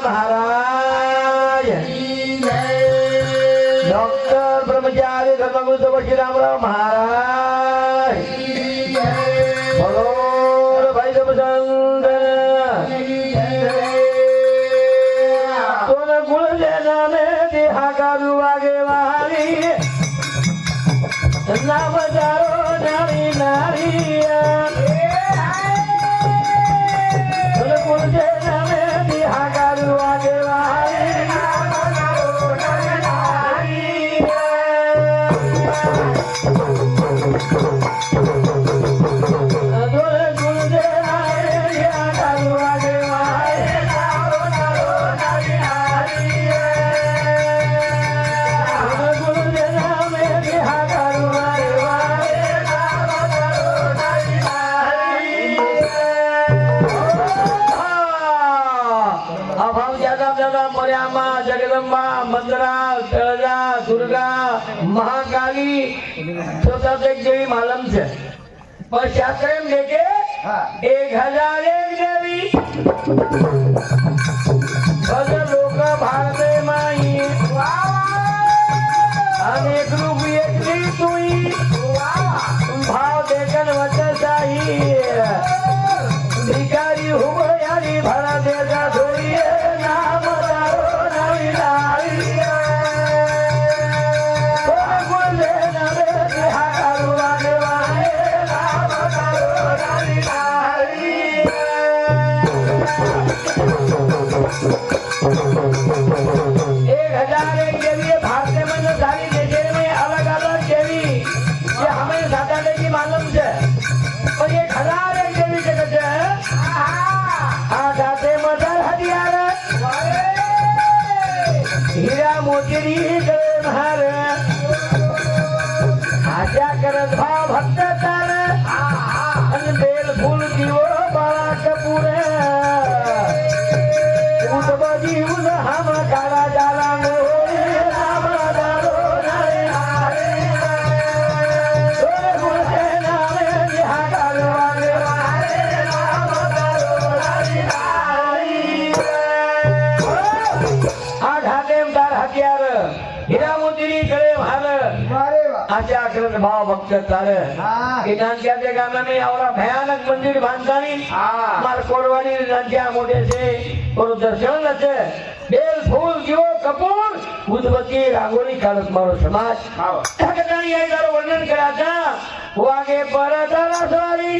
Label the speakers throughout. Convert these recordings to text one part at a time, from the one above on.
Speaker 1: Maharaj doctor ब्रह्मचारी धर्मगुरु श्रीरामराव महाराज बोलो भाई सब संत तुम गुण लेना में देहा का आगे वाली नाम जारो नारी नारी तुम गुण लेना में देहा का आगे वाली जगदम्बा मंदरा तळजा दुर्गा महाकाली स्वतः एक देवी मालूम है पर शास्त्र में देखे 1001 देवी भजन लोक भारत माई अनेक रूप एक दी तुई भाव देखन वचसाई भिखारी हो यारी भरा देगा धोइए नाम दारो नारी नारी बोले नवे देहा करुआ देवाए नाम दारो नारी नारी 1001 देवी भारत में जो सारी देश में अलग अलग देवी ये हमें ज्यादा नहीं मालूम है और ये 1001 देवी के कहते हैं आधाते मदर हरियार हीरा मोती करे महार आजा करत भाव भक्त तार अन बेल फूल दिवो बाला कपूर उस बजी उस हम काला जाला मोरे राम दारो नारे नारे गुण से नामे यहाँ कालवाले वाले राम दारो नारे हथियार हीरा मोती करे भार आशा करत भाव भक्त तारे नानक्या ते गाना में आवरा भयानक मंदिर बांधतानी मार कोरवानी नानक्या मोठे से और दर्शन लचे बेल फूल दियो कपूर उदबत्ती रांगोली काढत मारो समाज ठकतानी आई दारो वर्णन कराचा वागे परतारा सवारी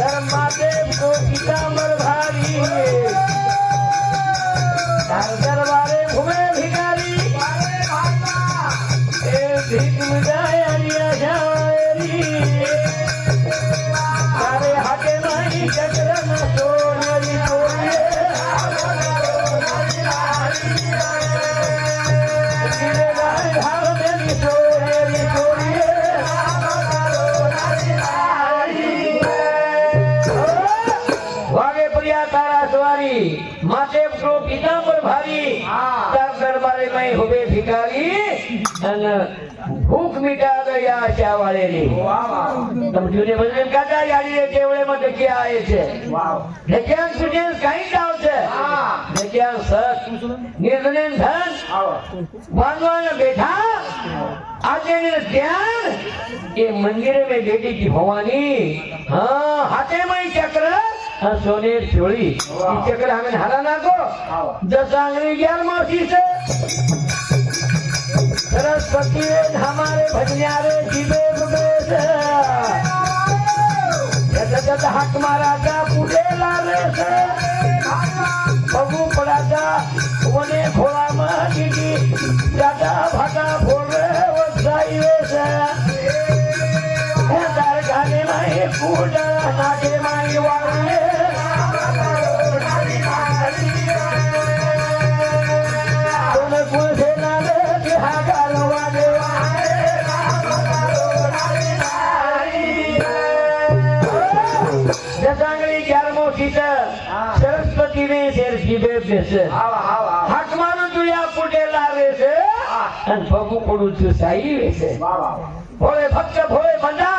Speaker 1: धर्माते तो पीतांबर भारी दरबारे घूमे भिखारी भीख मिटाए अरिया शायरी सारे हाथे माही चक्र न सोनरी सोनिए गिरे गाय भाव मेरी सोनरी सोनिए वागे प्रिया तारा सवारी माते को पीतांबर भारी दरबारे में हुए भिखारी भूख मिटा गया आशा वाले ने तम जुने भजन काटा यारी रे केवळे मध्ये के आहे छे लेकिन तुझे काही डाव छे लेकिन सत निर्णय धन भगवान बैठा आजे ने ध्यान ये मंदिर में बेटी की भवानी हां हाथे में चक्र सोने चोली चक्र हमें हरा ना को 10 आंगली 11 मासी से सरस्वती हमारे भजन्यारे जीवे बुबे से जगत हक माराचा पुढे लारे से बघू पडाचा वने खोला मागीची जाता भाटा फोडे वसाईवे से दार गाने माई पूजा नागे माई वाळे सरस्वती ने शेर जीवे बेसे हक मारू तुया पुढे लारे से आणि बघू पडू तू साई वेसे भोळे भक्त भोळे बंदा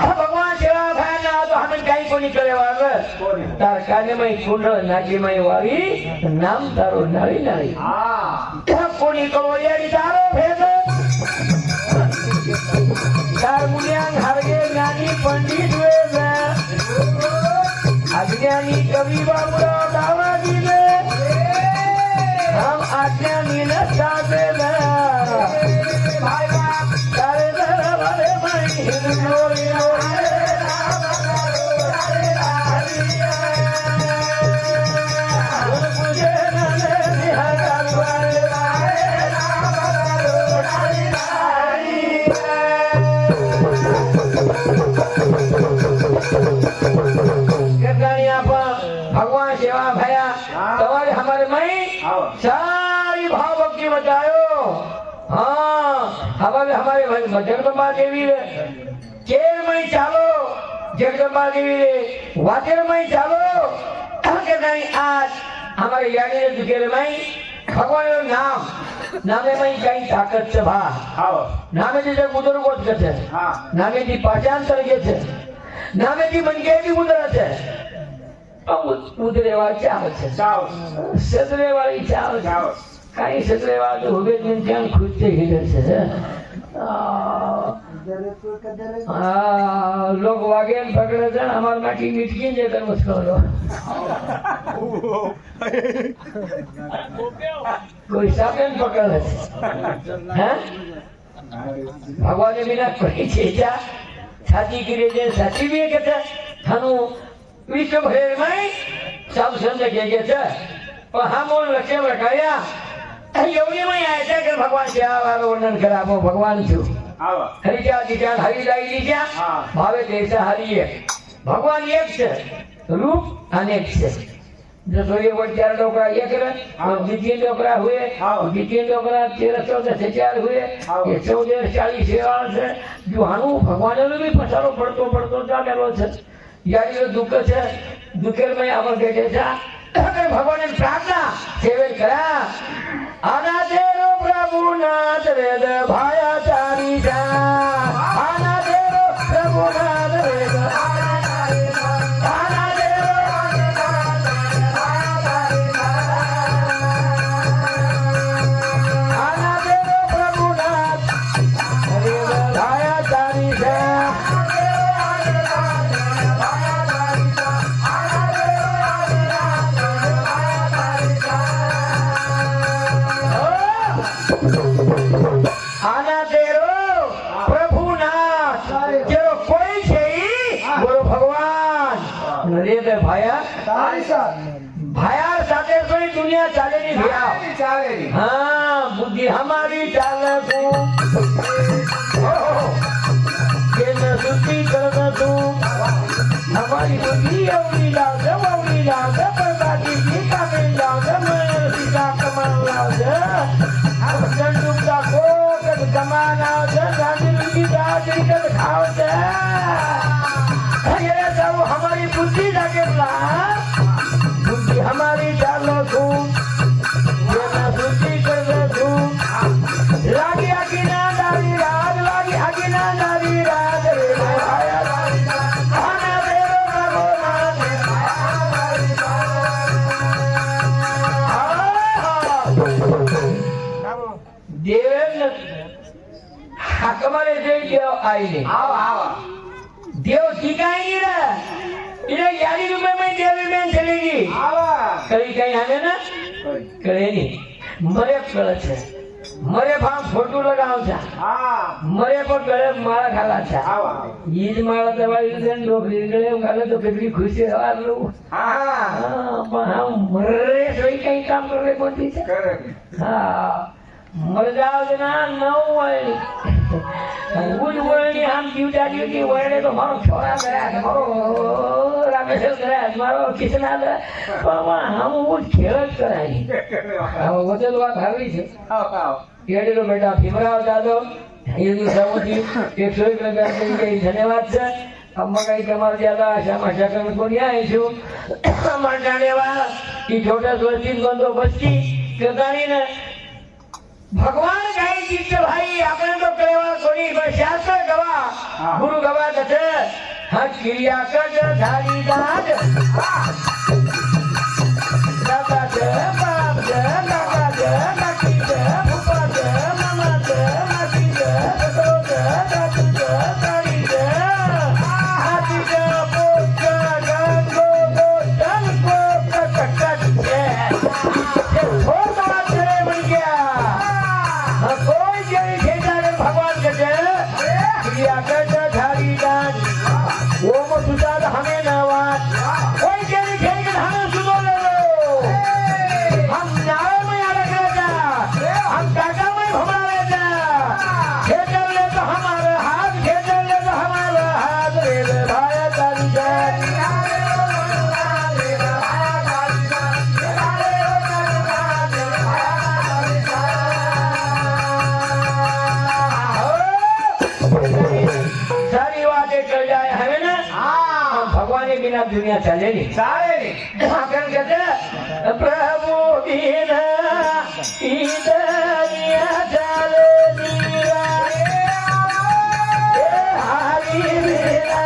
Speaker 1: भगवान शिवा भाना हमें काही कोणी करे वाग तार काने में कुंडळ नाकी में वावी नाम तारो नाळी नाळी कोणी कवयारी तारो भेद तार मुनियां हरगे ज्ञानी पंडित वेद अज्ञानी कवि बाबूराव दावा दिले हम अज्ञानी न साथे भाई बाप तारे दर वाले मई हिंदोरी भगवान सेवा भया तुम्हारे हमारे मई सारी भाव भक्ति बचायो। हाँ हमारे जगदम्बा देवी रे केर मई चालो जगदम्बा देवी रे वातेर मई चालो के नहीं आज हमारे यानी ने दुखेरे मई भगवान नाम नामे मई कई ताकत से भा नामे जे गुदर गोत के नामे दी पहचान तरीके से नामे दी मनके भी गुदर છે ઉદરેવાળી ચાવ છે સદરેવાળી ચાવ છે કાઈ સદરેવાળી હોવે ને ત્યાં ખુદ से हिले છે लोग वागे पकड़े थे हमारे माटी मिटकी जे कर मुझको कोई सापेन पकड़े हैं भगवान ने बिना कोई चीजा छाती गिरे जे छाती भी कहते थानु विश्व भर में सब संजय के છે પણ હા મોન લક્ષ્ય લગાયા યોની में आया છે કે भगवान સેવા વાળો વર્ણન કરાવો ભગવાન છું હરિજા દીજા હરિલાઈ દીજા ભાવે દેશા હરિએ ભગવાન એક છે રૂપ અનેક છે जो सूर्य वो 4 डोकरा एक रे और द्वितीय डोकरा हुए द्वितीय डोकरा 13 14 से 4 हुए ये 14 40 सेवाळ છે जो हानु भगवान ने भी पसारो पड़तो जागेलो છે यारी दुख છે दुखेर में आपण बैठे છે अगर भगवान ने प्रार्थना सेवन करा आना तेरो प्रभु नाथ वेद भाया चारी जा आना तेरो प्रभु नाथ वेद भाया चारी जा आना तेरो आना तेरो प्रभु नाथ वेद भाया चारी जा आना तेरो प्रभु नाथ जेरो कोई છે બોલો ભગવાન નરેન્દ્ર ભાયા ભાયા સાથે કોઈ દુનિયા ચાલે ની ભયા ચાલે હા બુદ્ધિ हमारी ચાલે કો કે ન સુતી કર તું हमारी बुद्धि औरी लाग पर बाकी की का में लाग मैं सीधा कमान लाग संदूक का कोट कमाना से गांधी की बात कर खाओ से ये सब हमारी बुद्धि लगेला बुद्धि हमारी चालो तू ये ना सुधी कर तू लागी आगी ना दारी राज लागी आगी ना दारी राज रे आया दारी खाना तेरो प्रभु देव हकमारे देव आईले आवा देव ठिकाई नहीं रहा इधर 11 रुपए में देवी में चलेगी आवा कहीं कहीं हमें ना करे नहीं मरे करे छे मरे भाव फोटो लगाव छे हां मरे पर गले मारा खाला छे आवा ईज मारा दवाई देन डोकरी गले गाले तो कितनी खुशी हवार लो हां पण हम मरे सोई कहीं काम करे कोती छे करे हां मर जाओ ना नौ वाली उज वर्णी हम ड्यूटा ड्यूटी वर्णे तो मारो छोरा गया मारो रामेश्वर गया मारो किसना बाबा हम वो खेल कराई अब वचन बात हावी छे आओ येडीलो बेटा भीमराव जादव ये समुदी 101 रुपया के धन्यवाद છે अम्मा काही તમાર ज्यादा आशा माशा कमी कोणी आहे છું मंडाणेवा की छोटा स्वस्तिक बंदोबस्ती कदाणी ने भगवान काही चित्त भाई आपण तो करेवा कोणी शास्त्र गवा गुरु गवा कथे हा क्रियाकट झाली दाद दादाच बापच काकाच काकीच फुफाच मामाच मातीच दसोच दादूच तारीच हातीच पोच गंगो गोटन कोक कटकट छोड़ बात करे बन गया कोई जड़ी खेता भगवान के क्रियाकट झाली दाद वो सुधार हमें नवाज कोई जड़ी खेत हमें सुनो ले लो हम नारे में अलग रहता हम काका में घुमा रहता खेतर ले तो हमारे हाथ खेतर ले तो हमारा हाथ रे भाया तारी जान सारी बातें चल जाए हमें ना भगवान के बिना दुनिया चले नहीं कहते प्रभु बिना दुनिया चले हरि बिना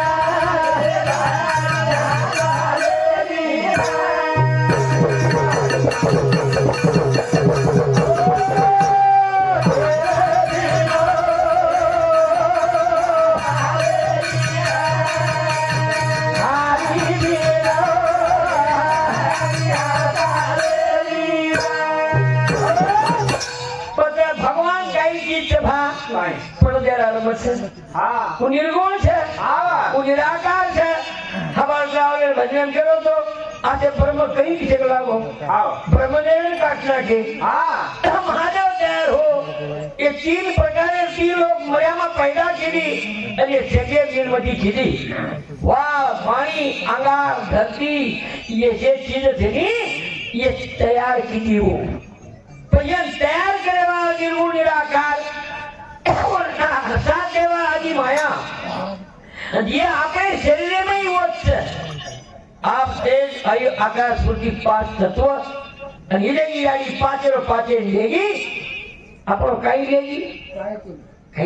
Speaker 1: निर्गुण है निराकार है हमारे भजन करो तो आज ब्रह्म कहीं किसी को लागो ब्रह्मदेव काटना के महादेव तैयार हो ये 3 प्रकारे 3 लोग मर्यादा पैदा की अरे जगह निर्मति की वाह पानी अंगार धरती ये चीज थी ये तैयार की वो तो ये तैयार करे वाला निर्गुण निराकार साथ देवा आदि माया ये अपने शरीर में ही वो आप तेज आयु आकाश पूर्ति 5 तत्व हिलेगी गाड़ी 5 और 5 लेगी अपनो कहीं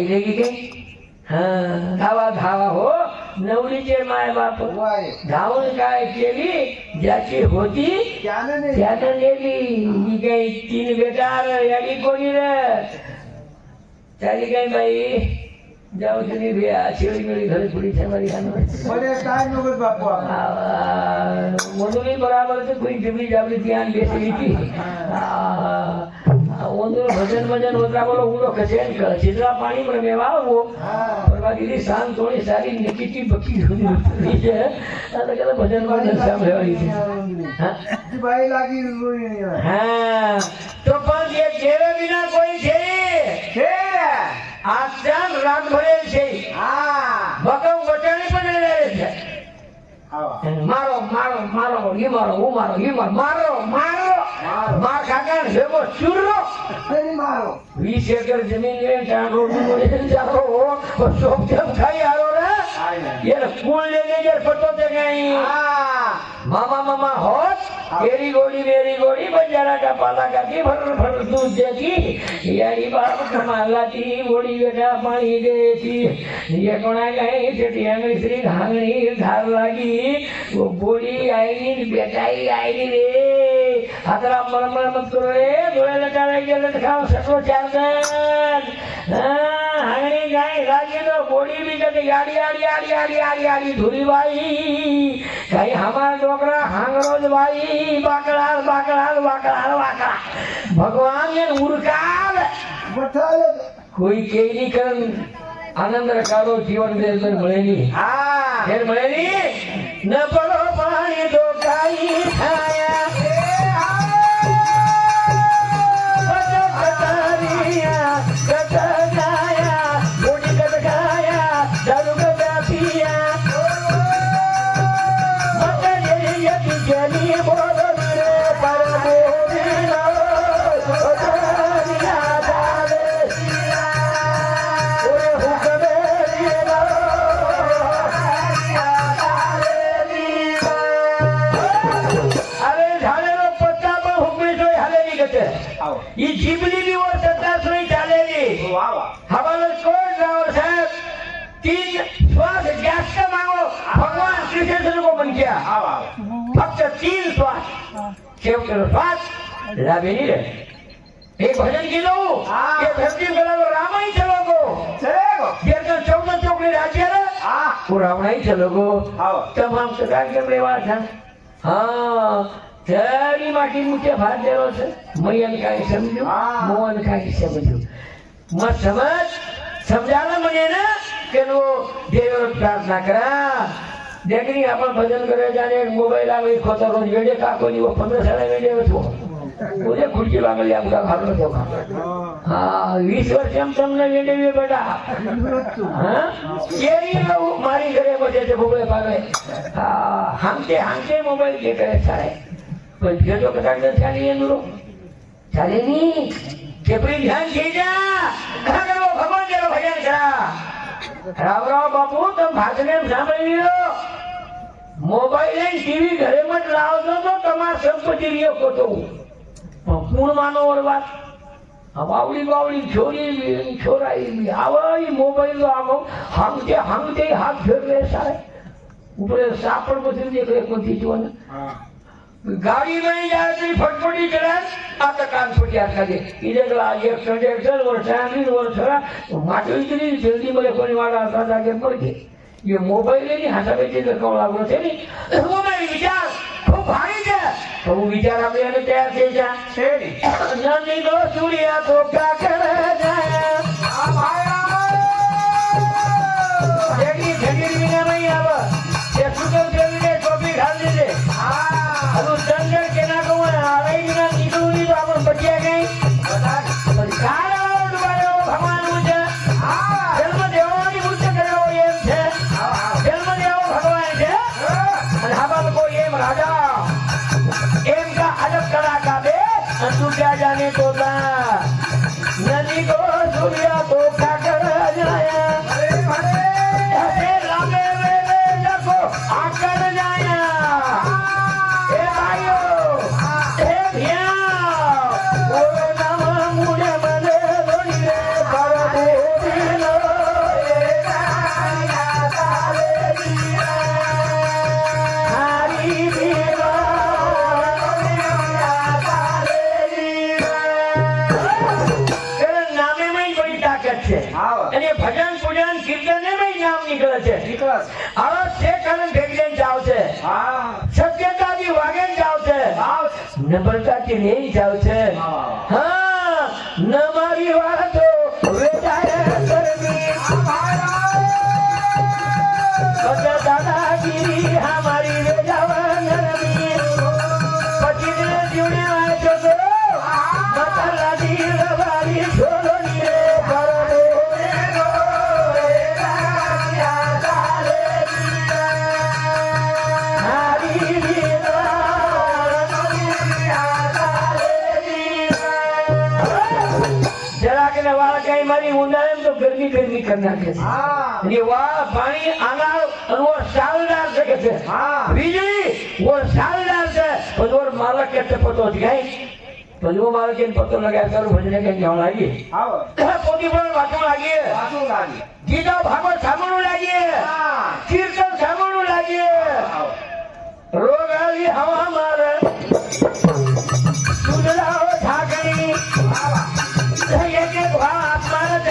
Speaker 1: लेगी कहीं हाँ धावा धावा हो नवरीचे माय बाप धावून काय केली ज्याची होती त्यानं नेली ही काही 3 बेटार याडी कोणी रे चाली काही बाई जाऊ तुम्ही शिळी मिळी घरी थोडी ठेवारी म्हणून बराबर कोणी टिपली जावली ती आणि बेसली ती भजन भजन होता बोलो उड़ो कचेन छिद्रा पानी में मेवाओ परवादी शांत थोड़ी सारी निकिती बकी होती है तो कहता भजन भजन सब है
Speaker 2: भाई लागी
Speaker 1: हां तो पर ये तेरे बिना कोई छे आजचान रात भरे छे भगव वचनी पण રહે છે मारो मारो मारो ये मारो वो मारो ये मारो मारो मार काका ने वो चुर्रो
Speaker 2: नहीं मारो
Speaker 1: 20 एकड़ जमीन में 4 रोड में जाओ वो शोक जब खाई आरो रे ये कुल लेने जे पटो दे गई मामा मामा होत तेरी गोड़ी मेरी गोड़ी बंजारा का पाला का की भर भर दूध देती यारी बाप कमालाती गोड़ी बेटा पानी देती ये कोना गई सेठी अंगली श्री घांगणी धार लागी वो गोड़ी आई बेटाई आई रे हातरा मरमर मत करो रे डोळे लटाळे गेले खाओ सटो 4 दिन हांगणी गाय लागी तो गोड़ी भी कते याडी याडी याडी याडी याडी याडी धुरी बाई कई हमारा डोकरा हांगरोज बाई बाकड़ा बाकड़ा बाकड़ा बाकड़ा भगवान ने उड़काल
Speaker 2: बठाले
Speaker 1: कोई के नहीं करन आनंद रखाड़ो जीवन दे में મળેલી फिर મળેલી न पड़ो पानी तो काई खाया कटारिया कटाया गोड़ी कटाया दारू कटापिया जनी बोल रे पर बोलिना कटारिया डाले ओए हुक्म देना अरे झालेलो पत्ता पण हुकमे सोय हालेली गते ही जीबली वर सत्ता सोय चालेली
Speaker 2: वाह वाह
Speaker 1: हवाला कोण राव साहेब 3 श्वास जास्त मागो मुख्या फक्त 3 श्वास शेवटचा श्वास लाभेली रे एक भजन केलं के धरती गलावर रामाई चलोगो जेकर 14 ચોકડી રાજ્ય રે वो रावणाई चलोगो તમામ સદાગ્યમ રેવા છે હા તેરી માટી મુખ્ય ભાત દેરો છે મયન કાઈ સમજ્યું મોહન કાઈ સમજ્યું મત સમજ સમજાવે મને ને કે નો દેવ પ્રાર્થના કરા દેખની આપણ ભજન કરે જાને મોબાઈલ આવે ખોતો રોજ વેડે કાકો ની 15 સાડા વેડે હતો मुझे खुर्ची वांगली आमका घालून ठेव हा 20 वर्ष हम તમને વેડે બેટા હા કેરી મારી ઘરે બજે છે ભોગળે પાવે હા હાંકે મોબાઈલ કે કરે સારે પણ જે તો કદાચ ન ચાલી એનું ચાલે ની કેપરી ધ્યાન થઈ જા કાગળો ભગવાન જેનો ભજન કરા રાવ રાવ બાપુ તમે ભાજને સાંભળી લ્યો મોબાઈલ અને ટીવી ઘરે મત લાવજો તો તમાર સંપત્તિ રહ્યો કોતો પૂર્ણ માનો વાત બાવડી છોરી છોરાઈ આવા મોબાઈલ નો આવો હંગતે હાથ ફેરવે સારે ઉપરે સાપડ બધી દેખે કોથી જો ને ગાડી में जाती फटफटी चला आता कान फटिया खाली इलेगला एक्शन वर्ष आम्ही वर्ष माटो इतनी जल्दी मला कोणी वाला आता जागे पडके ये मोबाईल ની હાથાબેટી લખવા लागलो છે ની મોબાઈલ વિચાર ખૂબ ભારી છે તો વિચાર આપણે એને તૈયાર થઈ જા છે ની નંદી નો સૂર્ય તો કા કરે જાય આ ભાયા જેડી જેડી વિના નહીં આવે એ સુગમ દેવીને ટોપી ઘાલી દે અરુ ચંદ્ર કેના કો આવે વિના નીકળું તો આપણે બચ્યા ગઈ પણ કાળો ડુબાડો ભગવાન મુજે જન્મ દેવાની મુજે કર્યો એમ છે જન્મ દેવો ભગવાન છે અને આ બાબત કોઈ એમ રાજા એમ કા અલગ કરા કા બે સૂર્યા જાને તો તા નદી કો સૂર્યા તો કા કર જાયા અરે ભલે ऐसे लागे वे देखो आकर जाया ए भाइयो ए भैया ओ नाम मुझे बने लोनी रे बाबू दिलो ए राया ताले दिया हरी दिवा ताले दिया नामे में बड़ी ताकत છે અને ભજન પૂજન કીર્તન में નામ નીકળે છે હવે શેખન ભેગડે જાવ છે સત્યતાથી વાગે જાવ છે નમ્રતાથી લઈ જાવ છે હા ન મારી વાતો વેચાય કરવી દાદાગીરી હમારી વેજાવા નરમી પછી ને જીવને વાંચો તો મતલા દી રવારી છોડો ની રે પરડો मारी उन्हाळ्यात तो गर्मी गर्मी करणार आणि वा पाणी आंगार और सालदार से बिजली वो सालदार से और मालक के पतो गई तो वो मालक के पतो लगा कर भजने के जाव लागी पोती पर वाचू लागी गीता भागवत सामणू लागी कीर्तन सामणू लागी रोग आली हवा मार सुधराव ठाकरी एक एक भात मारत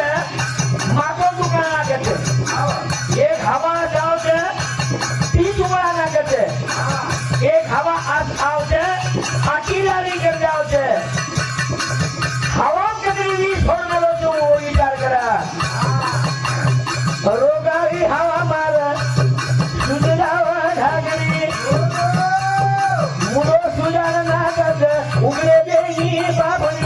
Speaker 1: माको दुकान लागत एक हवा जावते 30 उमरा लागत एक हवा आज आवते अकेला निकल जावते हवा कधी छोडलो तो विचार करा रोगारी हवा मार सुजलावा ढागरी मुडो सुजान नागत उगले देई बाबनी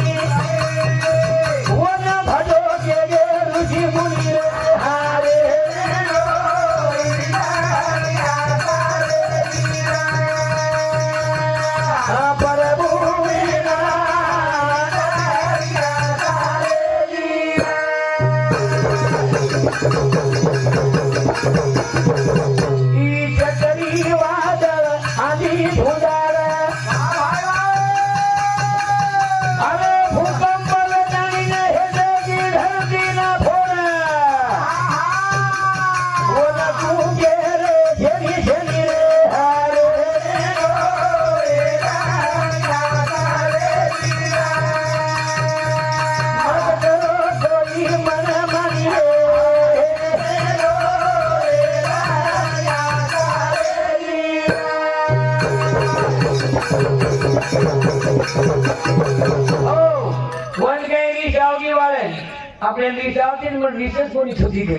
Speaker 1: वन काही रीस आवगी वाळे आपल्या रीस आवते ना, मग रीसच कोणी छती दे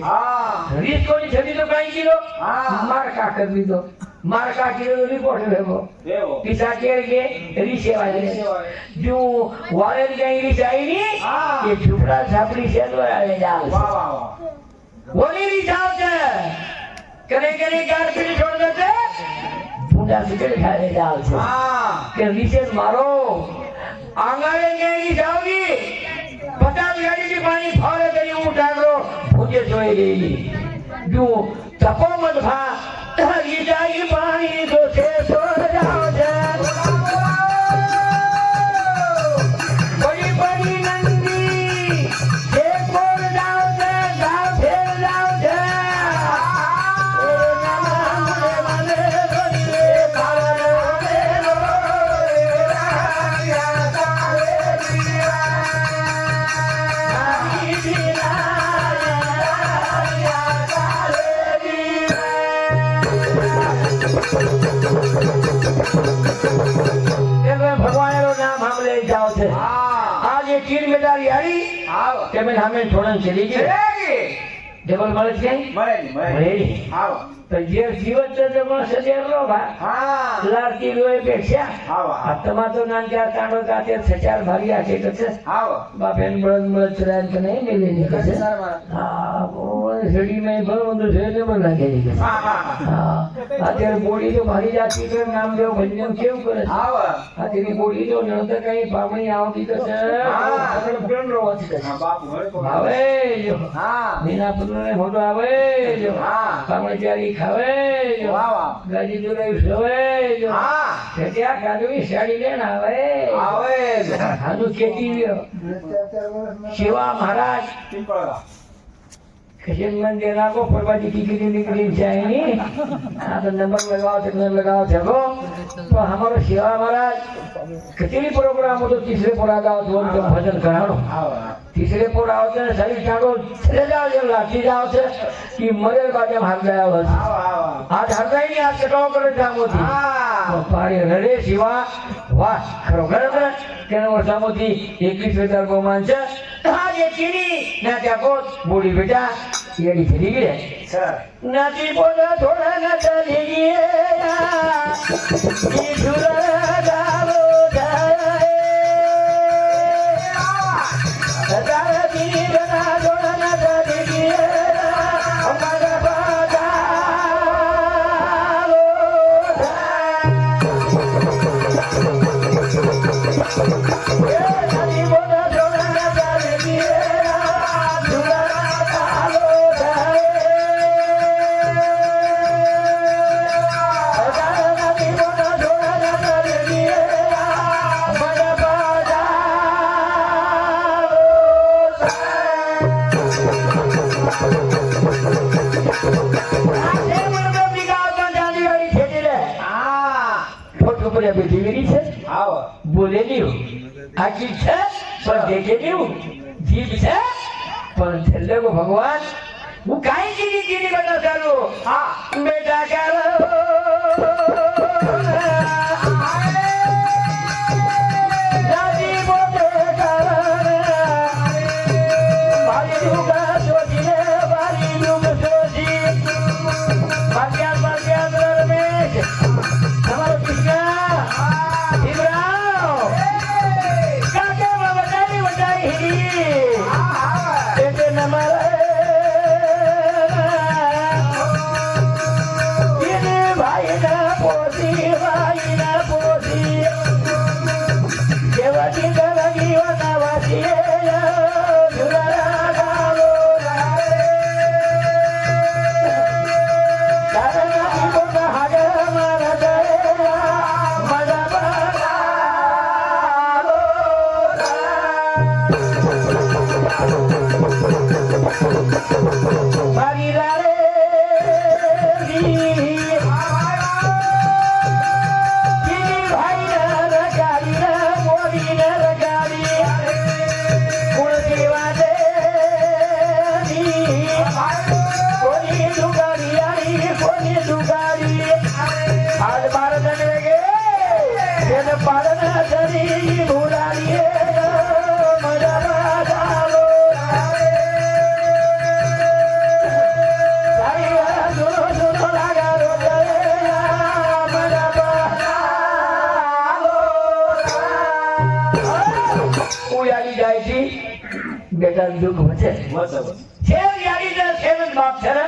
Speaker 1: रीस कोणी छती तो काही किलो मार का कर दी तो मार का किलो रिपोर्ट भेगो पिसा के रीसे वाले जो वाले काही रीस आई नी ये झुपड़ा झापड़ी से तो आले जाओ बोली रीस आवते करे करे कार फिर छोड़ देते पूजा से खाए जाओ के रीसे मारो आंगळे काही जाओगी 50 गाड़ी की पानी फाड़े करी उठागरो भूजे सोए गई जो तपो मत भा ये जाई पानी तो से सो जाओ जा बड़ी बड़ी नंदी से कोर जाओ जा गाँव फेर जाओ जा ओ नाम ले मने रोले पालो रे राया तारे दिया भगवान नाम हम ले जाओ थे आज ये 3 मेदार यारी के मैं हमें छोड़न चली गई डबल मरज गई मरेली तो जे जीवन ते मग सदेरलो बा लाडकी रोय पेक्षा आत्मा तो नानक्या कांडो जाते सचार भारी आके कसे बापेन बळद चरान के नहीं मिलेली कसे झडी में बळद झेले पण लागेली कसे અત્યારે બોડી તો ભારી જાતી તો નામદેવ ભજન કેવું કરે અત્યારે બોડી તો નણતર કઈ પામણી આવતી તો છે પકડ પ્રેમ રોવાથી કશે આવે જો મીના પુત્રને ફોટો આવે જો પામણી ચારી ખાવે જો ગાજી દુરાઈ સોવે જો ખેત્યા કાદવી સાડી લેન આવે હાનું ખેતી લ્યો શિવા મહારાજ किशन मंदिर को परवाजी की निकली जाएगी तो नंबर लगाओ जगो तो हमारा शिवा महाराज कितनी प्रोग्राम हो तो तीसरे पूरा गाँव तो भजन करानो तीसरे पूरा होते हैं सही टाड़ो चले जाओ जब लाठी जाओ से कि मरे बाजे भाग गया बस आज हरता ही नहीं आज कटाओ करे जाम होती तो पारी रडे शिवा वाह खरोखर केना वर्षामध्ये 21,000 बहुमान છે आज ये चीनी ना क्या को बूढ़ी बेटा ये चली गई सर नाची बोला थोड़ा ना चली गई ये झूला डालो जाए दादा जी बना थोड़ा ना चली गई हमारा बाजा बोलेली हो आखिर છે પણ દેખેલી હું જીભ છે પણ છેલ્લે કો ભગવાન હું કાઈ જીની જીની બતા ચાલુ હા બેટા કરો દાદી બોલે કરો મારી દુગા સોજીને મારી દુગ સોજી ભાગ્યા રમેશ તમારો કૃષ્ણ भाई યારી જાય છે બેટા દુઃખ વચ્ચે છે યારી ને સેન બાપ છે ને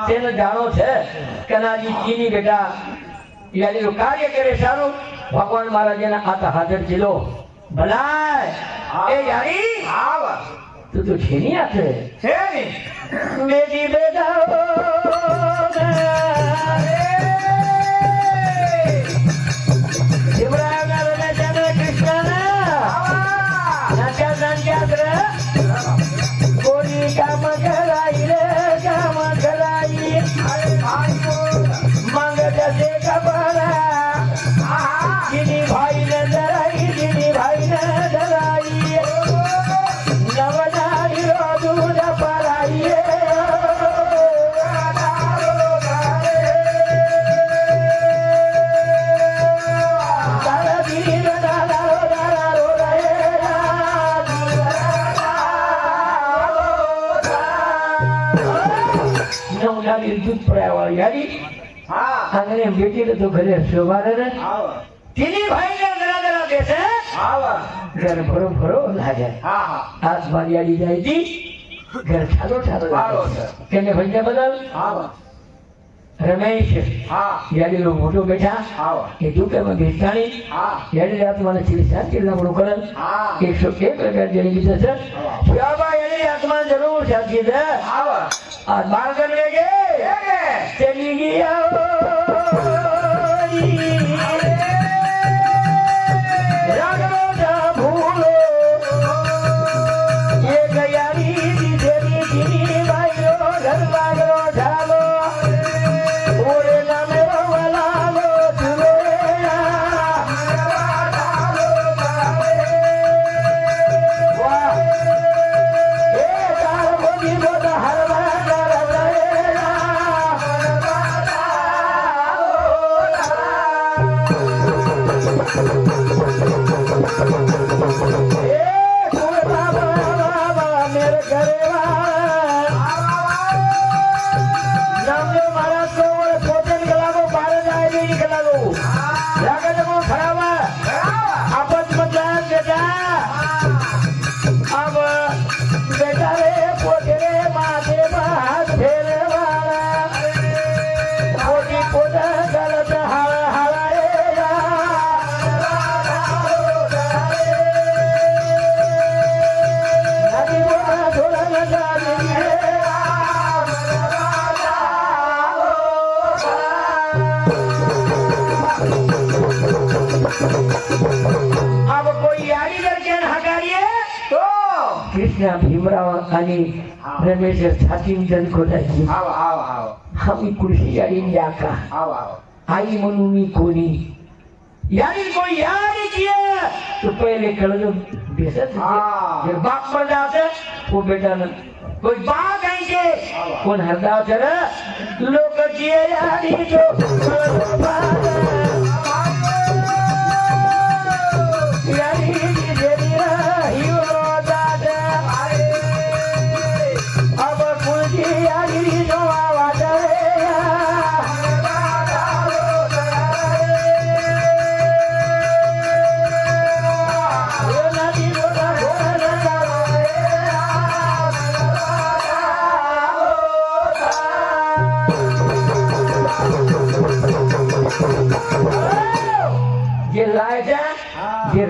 Speaker 1: સેન જાણો છે કે નાજી ચીની બેટા યારી નું કાર્ય કરે સારું ભગવાન મહારાજના આતા હાજર ચીલો ભલાય એ યારી તું તો છેની આતે બેટી બેટા કામ કરાઈ રે કામ કરાઈ માંગ જશે કબરા જીની ભાઈ ને ડરાઈ નવનારી રો દૂધ પરાઈ તારા દીન દૂધ પડાવવા યારી અને બેટી તો ઘરે શોભારે ને તેની ભાઈ ને દરા બેસે ઘર ભરો ભરો લાગે આસમાન યારી જાય તી ઘર છાલો છાલો તેને ભાઈ બદલ રમેશ યારી નો મોટો બેઠા એ દુકે માં બેસાણી યારી રાત મને ચીલી શાંતિ લાગણું કરન 101 રૂપિયા જેની લીધે છે શાબા યારી આત્મા જરૂર શાંતિ દે આ બાળકન વેગે ચલી ગયા રાગનો જા ભૂલો એ ગયારી દીધેલી દીની ભાઈઓ ઘર બાગરો ઢાલો ઓરે નામે વલાલો તુલો વાહ એ તાર મોદી મોદા હરવા अब कोई यारी करके हकारिए तो कृष्ण भीमराव आणि रमेश छाती जन खोदायची हम कुर्सी यारी याका आई म्हणून मी कोणी यारी कोई यारी किए तो पहले कळलं बेसत फिर बाप पर जाते वो बेटा न कोई बाग आएंगे कौन हरदाव चले लोग किए यारी जो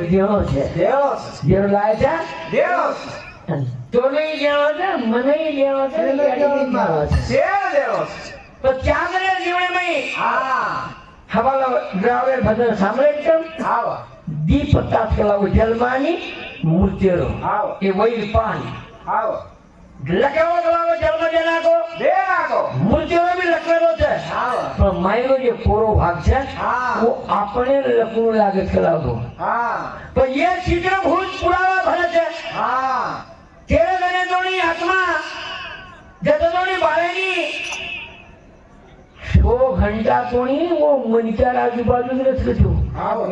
Speaker 1: દેવો છે દેવ લાય છે તો નહીં દેવો છે મને દેવો છે તો ચાંદને જીવણીમાં હવાલા ડ્રાઈવર ભજન સાંભળે કેમ દીપ તાત્કલા જલમાની મૂર્તિઓ એ વૈર પાન લખેલો કલાવો જન્મ દેનાકો મૂર્તિઓ બી લખેલો છે પણ માયનો જે કોરો ભાગ છે वो આપણે લખવું લાગે કલાવો तो ये चित्र भूत पुरावा भरत है तेरे गने दोनी आत्मा जतोनी बाळेनी 100 घंटा कोणी वो मनिका आजूबाजू रचतो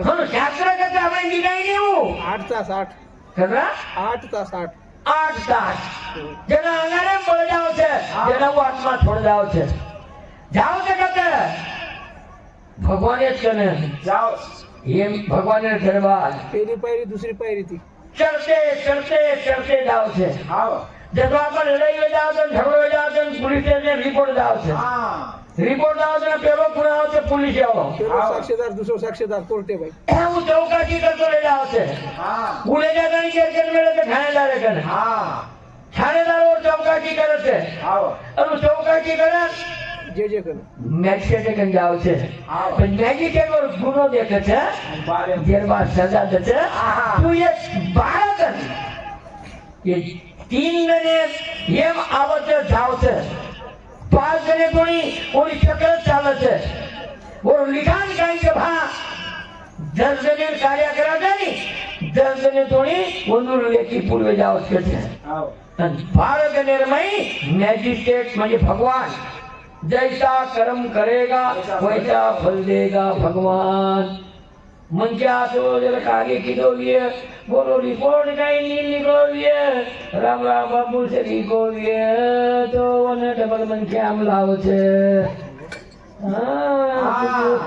Speaker 1: हम शास्त्र करते આપણે નિર્ણય લેવું
Speaker 3: 8 तास 8
Speaker 1: કેટલા
Speaker 3: 8 तास
Speaker 1: 8 તાસ જેના અંગારે મળ જાવ છે જેના वो आत्मा छोड़ जाव છે જાવ છે કતે ભગવાને જ કને જાવ એમ ભગવાને દરબાર
Speaker 3: પહેલી પાયરી दूसरी पायरी थी
Speaker 1: ચડતે ચડતે ચડતે જાવ છે
Speaker 2: આવો
Speaker 1: જતો આપણે લડાઈ જાવ છે ઝઘડો જાવ છે પોલીસ સ્ટેશન રિપોર્ટ જાવ છે
Speaker 2: હા
Speaker 1: રિપોર્ટ જાવ છે પેલો પુરાવો છે પોલીસ આવો
Speaker 3: પેલો સાક્ષીદાર દૂસરો સાક્ષીદાર કોર્ટે ભાઈ
Speaker 1: હું ચૌકાસી કરતો લઈ જાવ છે
Speaker 2: હા
Speaker 1: ગુનેગાર ગણી કેર મેળે છે ઠાણેદારે કરે
Speaker 2: હા
Speaker 1: ઠાણેદારો ચૌકાસી કરે છે
Speaker 2: આવો
Speaker 1: અને ચૌકાસી કરે
Speaker 3: જે કરે
Speaker 1: મેજિસ્ટ્રેટે કઈ જાવ છે
Speaker 2: આવો
Speaker 1: પણ મેજિસ્ટ્રેટ નો ગુનો દેખે છે
Speaker 2: બારે
Speaker 1: જેલમાં સજા દે છે
Speaker 2: આહા.
Speaker 1: તું એક બાળક એ 3 જણે એમ આવતે જાવ છે 5 જણે કોની ઓલી ચક્ર ચાલે છે वो लिखान कहीं के भा 10 जने कार्य करा जानी 10 जने थोड़ी वंदुर लेखी पूर्वे जाओ के છે
Speaker 2: આવો
Speaker 1: भारत निर्मय मैजिस्ट्रेट म्हणजे भगवान जैसा कर्म करेगा वैसा फल देगा भगवान मन क्या तो जरा कार्य की दो लिए बोलो रिपोर्ट कहीं नहीं निकलो लिए राम राम बाबू से लिखो लिए तो वने डबल मन क्या लाव छे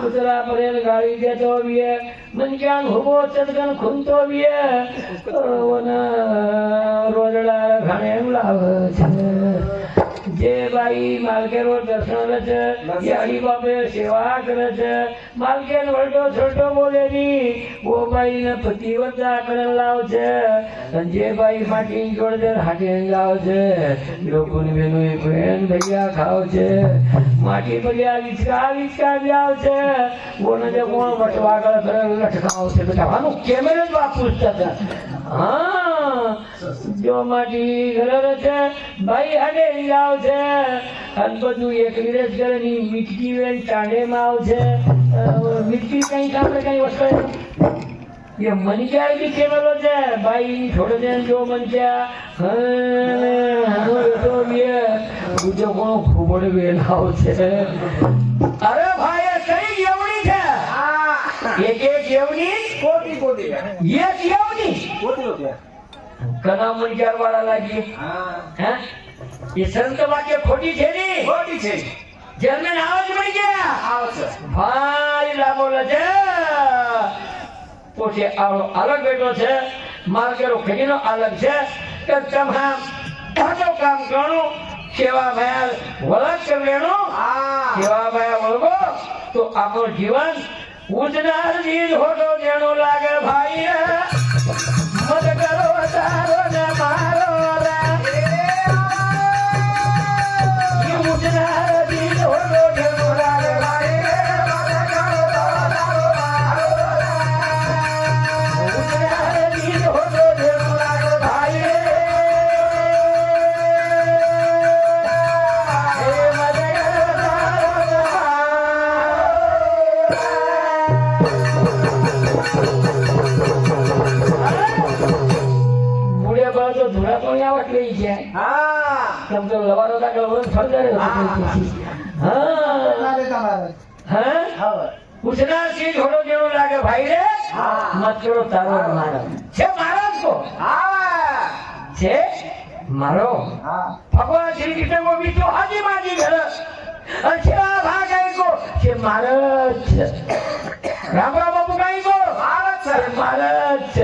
Speaker 1: कुतरा परेल गाड़ी देतो भी है मन क्या हुबो चदगन खुनतो भी है वने रोजड़ा घणे लाव छे જે ભાઈ માલકેરો દર્શન છે એ હરિબાપે સેવા કરે છે માલકેર વળતો છોટો બોલે ની ઓ ભાઈ ને પતિવતા કરે લાવ છે અને જે ભાઈ માટી જોડે હાટે લાવ છે લોકોની બેનો એ બેન ભૈયા ખાવ છે માટી ભૈયા વિચકા જાવ છે બોને જે કોણ વટવા કરે લટકાવ છે બેટા આનું કેમેરે જ વાપુસતા હતા હા જો માટી ઘરે છે ભાઈ હાડે જાવ છે અને બધું એક વિરેજ કરે ની મીઠી વેન ચાંડે માં આવશે મીઠી કઈ કાપડે કઈ વસ્તુ ये मन क्या भी केवल છે ભાઈ છોડ દે જો મન क्या તો ये બીજો કોણ ખોબડ વેલાવ છે અરે ભાઈ એ કઈ જેવણી છે
Speaker 2: હા
Speaker 1: એક જેવણી
Speaker 2: કોટી કોટી
Speaker 1: એક જેવણી
Speaker 2: કોટી છે
Speaker 1: કના મન ચાર વાળા લાગી
Speaker 2: હા
Speaker 1: હે એ સંત વાક્ય ખોટી છે ની
Speaker 2: કોટી છે
Speaker 1: જેમને નામ જ મળી ગયા
Speaker 2: આવો છે
Speaker 1: ભાઈ લાગો છે પોતે આવો અલગ બેઠો છે માર્કેરો ખેડીનો અલગ છે કે તમામ તાજો કામ કરવાનું સેવા ભાઈ વળગ કરવાનું
Speaker 2: હા
Speaker 1: સેવા ભાઈ વળગો તો આપણું જીવન ઉજનાર જીજ હોટો જેનો લાગે ભાઈ મત કરો તારો ને મારો ઉજનાર જીજ હોટો જેનો લાગે ભાઈ
Speaker 2: હા
Speaker 1: તમ તો લવાનો દાખલો વરસ ફરદારે હા
Speaker 2: તમારે
Speaker 1: હા
Speaker 2: હવે
Speaker 1: ઉજનાર જીજ હોટો જેનો લાગે ભાઈ રે
Speaker 2: હા.
Speaker 1: મત કરો તારો ને મારો છે મારો જ કો
Speaker 2: હા
Speaker 1: છે મારો
Speaker 2: હા
Speaker 1: ભગવાન શ્રી કૃષ્ણ કો બીજો હાજી માજી ઘર અચ્છા ભાગાઈ કો છે મારો જ રામરા બાપુ કાઈ કો
Speaker 2: ભારત છે
Speaker 1: છે મારો જ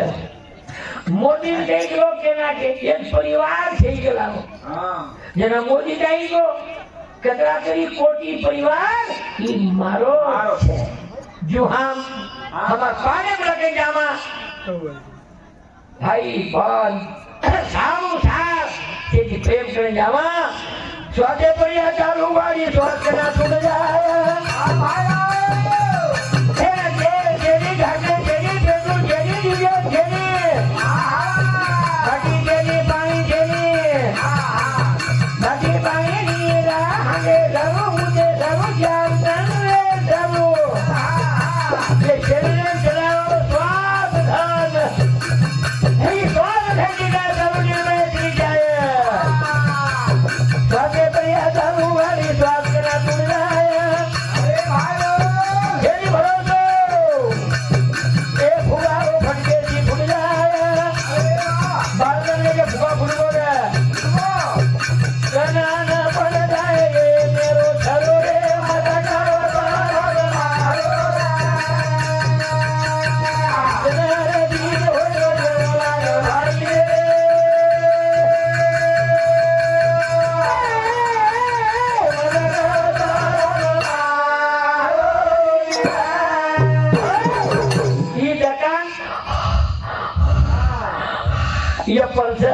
Speaker 1: મોદી કઈ લોક કે ના કે એક પરિવાર છે ગયેલાનો
Speaker 2: હા
Speaker 1: જેના મોદી કઈ કો કતરા કરી કોટી પરિવાર ઈ મારો
Speaker 2: મારો.
Speaker 1: છે જો હમ હમાર પાને લગે જામા ભાઈ ભાન સારું સાર તેથી પ્રેમ કરીને જાવા સ્વાદે પડ્યા ચાલુ વાળી સ્વાદ કના સુન જાય
Speaker 2: આ ભાઈ
Speaker 1: હે જેની ઘાટે જેની પેટું જેની દિવ્ય જેની બાકી જેની પાણી જેની બાકી પાણી નીરા હાંગે જવું મુજે જવું જ્યાં તનરે જવું એ શરીરે ચલાવો સ્વાદ ધન હે સ્વાદ ધન કા જવું નિર્મય થઈ જાય સ્વાદે પ્રિયા જવું વાળી સ્વાદ કરા તુડ જાય
Speaker 2: અરે ભાઈ
Speaker 1: જેની ભરોસો એ ફુગારો ફટકે થી ફૂટ જાય એ પર છે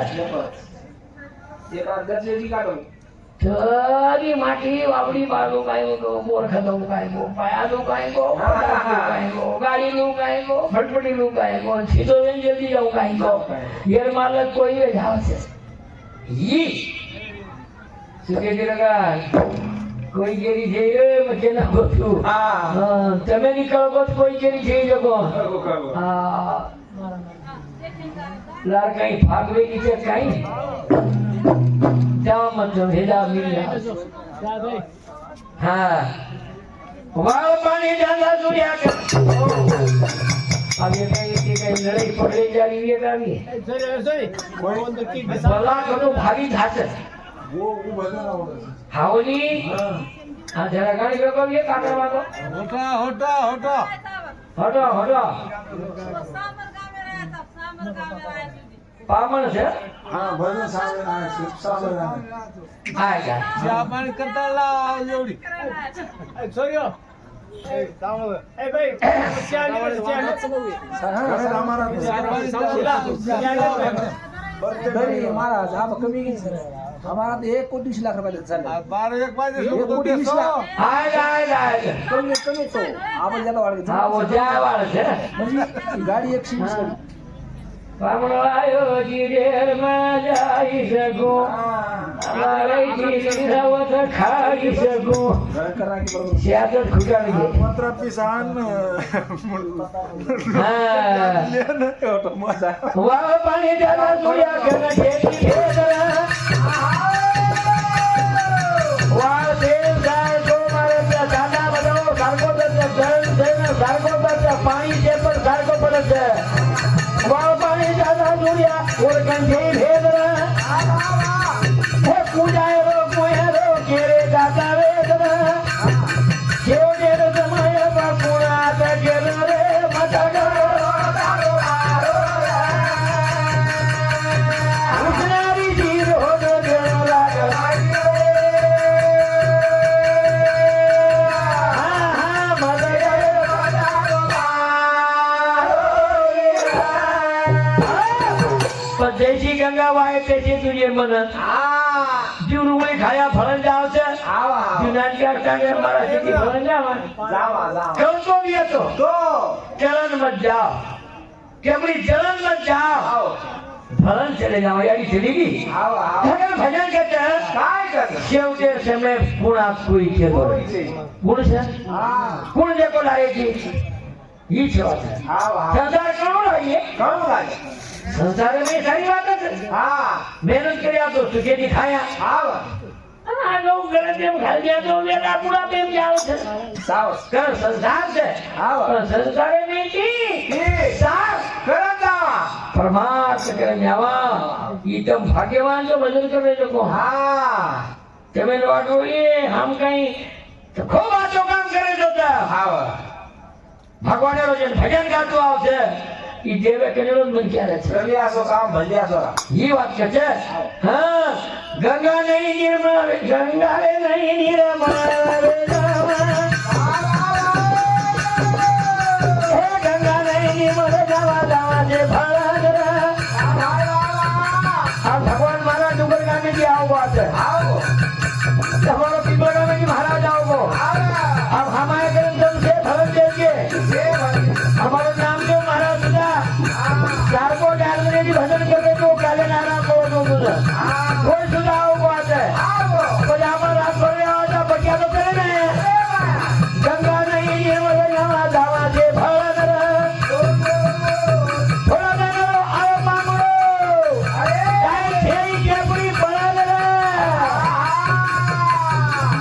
Speaker 2: એક આ ગજેરી કાઢો
Speaker 1: તરી માટી વાવડી બાળો કાયો તો બોર ખદો કાયો પાયાનો કાયો કાયો ગાડીનું કાયો ફટફટીનું કાયો સીધો લઈને જલ્દી જાવ કાયો યાર માલક કોઈ જ આવશે ઈ સુકે લગા કોઈ ગેરી જઈ મકે ના ગોતું હા તમે નીકળો તો કોઈ ગેરી જઈ જગો હા લાર કઈ ભાગવે ની છે કઈ જાવ મત હેડા મિલ્યા હા વાવ પાણી ડાંગા સુર્યા કે હવે કઈ લડાઈ પકડી જાવી એ ગાવી ભલા કનો ભાગી થાશે હાવલી આ જરા ગાડી લોકો એ કાટરવા તો હટો પામણ છે
Speaker 2: હા ભલે સામે
Speaker 1: આ જા
Speaker 3: જાપાન કરતા લા જોડી છોરીઓ એ સામો એ ભાઈ
Speaker 4: महाराज आप कमी की हमारा तो 1 कोटी 20 लाख रुपए चालले
Speaker 3: 12 1
Speaker 4: 1 कोटी 20 लाख
Speaker 1: हाय
Speaker 4: कमी कमी तो आपण ज्यादा वाढ
Speaker 1: હા ઓ જાવાળ છે
Speaker 4: म्हणजे गाडी 100 કરી
Speaker 1: પામણો આયો જીરેર માં જાઈ સગો અમારે જીરી રાવત ખાઈ સગો
Speaker 4: घर करा की बरोबर
Speaker 1: સ્યાદ ખુટાડી ગઈ
Speaker 2: मात्र पिसान
Speaker 1: હા
Speaker 4: तो मजा
Speaker 1: વાવ પાણી ડાલા સુર્યા ઘર ખેતી હેદરા વાવ દેવ ગાય ગો મારે દાદા બધો સારકો દસ જળ જઈને સારકો દસ પાણી છે પર સારકો પડે છે વાવ પાણી ડાલા સુર્યા ઓરકંઠી હેદરા હે પૂજાયરો કોયરો કેરે દાદા વેદરા કેવો કેરે સમય બાપુણા તે કેરે રે મટાડો ઉસનારી જીર હો દો દેણો લાગે હા હા મટાડો દેશી ગંગા વાય તેજી તુજે મન જીવનું કોઈ ખાયા ફળ જાવ છે જુનાન કાઢતા મારા સીધી ફળ જાવા કહો બી હતો
Speaker 2: તો
Speaker 1: ચલન મત જાઓ કેમડી ચલન મત જાઓ ફળન ચલે જાઓ યારી ચલી ગઈ અગર ભજન કરતે
Speaker 2: काय कर
Speaker 1: शेवटे समय पुणा कोई के
Speaker 2: कोई से
Speaker 1: गुण છે
Speaker 2: हां
Speaker 1: ગુણ જેકો લાગે છે ઈ છે વાત છે સંસાર કોણ લાગે
Speaker 2: कौन लागे
Speaker 1: સંસાર में સારી વાત છે
Speaker 2: हां
Speaker 1: મહેનત કર્યા તો સુખે થી ખાયા
Speaker 2: हां
Speaker 1: આ લોક ગળે તેમ ખાઈ ગયા તો વેલા પૂરા તેમ જાવ છે
Speaker 2: साव
Speaker 1: કર સંસાર છે
Speaker 2: આવો.
Speaker 1: પણ સંસારે નહીં કી સાર
Speaker 2: करता
Speaker 1: પરમાર્થ કરે જાવા ઈ તમ ભાગ્યવાન તો ભજન કરે લોકો
Speaker 2: हां
Speaker 1: તમે લોટો એ હમ કઈ તો ખૂબ આચો કામ કરે જોતા
Speaker 2: हां
Speaker 1: ભગવાને રોજ ભજન ગાતું આવશે ઈ દેવે કરેલો મન ક્યારે છે
Speaker 2: रविया सो काम भलिया सो
Speaker 1: ઈ વાત કે છે હા ગંગા નહીં નિર્મળ ગંગા રે નહીં નિર્મળ રે જાવા હે ગંગા નહીં નિર્મળ જાવા જાવા જે ભળા આ ભગવાન મારા ડુંગર ગામે થી આવવા છે
Speaker 2: आओ
Speaker 1: તમારો પીપળ ગામે થી મહારાજ આવવો अब हमारे ग्रंथम से भवन देंगे हमारे नाम जो महाराज सुधा चार को डालने की भजन करके तो काले नारा को सुधा कोई सुधा बात है तो यहाँ पर रात भर आवाजा बच्चा तो करे ना गंगा नहीं ये वाले यहाँ दावा से भवन थोड़ा देना आयो मांगो टाइम फेरी के पूरी बना देना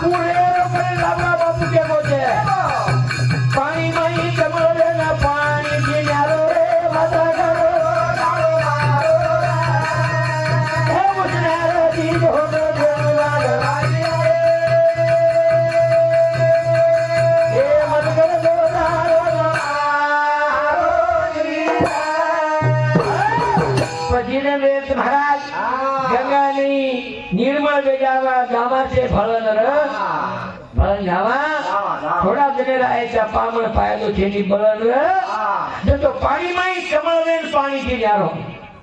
Speaker 1: पूरे करे रामा बाबू के बोले पानी नहीं कमरे ना पानी किनारो रे माता करो हे मुझनारो दीद हो तो देवला हे मत कर दो पजीने वेद महाराज गंगा नहीं निर्मल बेजावा गावा से फलन र फलन गावा थोड़ा दिन रायचा पामण पायलो छेनी बळन रे જો તો પાણીમાં કમળવેલ પાણી થી યારો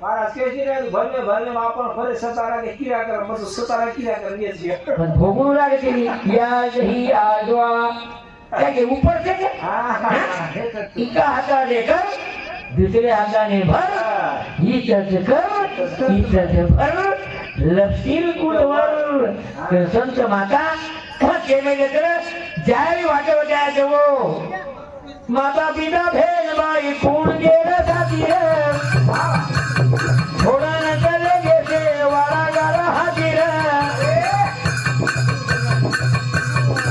Speaker 2: महाराज કેસી રહે ભલે ભલે આપણ ફરે સતારા કે કિરા કરે બધું સતારા કિરા કરીએ છીએ
Speaker 1: પણ ભોગવું લાગે છે યાદ ही आजवा क्या के ऊपर से क्या इका हाथा लेकर दूसरे हाथा ने भर इज्जत कर इज्जत भर लपसील कुटवर संत माता के में लेकर जाय वाटे वजाय देवो माता पिता भेद बाई कूण गेर साथी है थोड़ा न चलेगे से वाला गारा हाजिर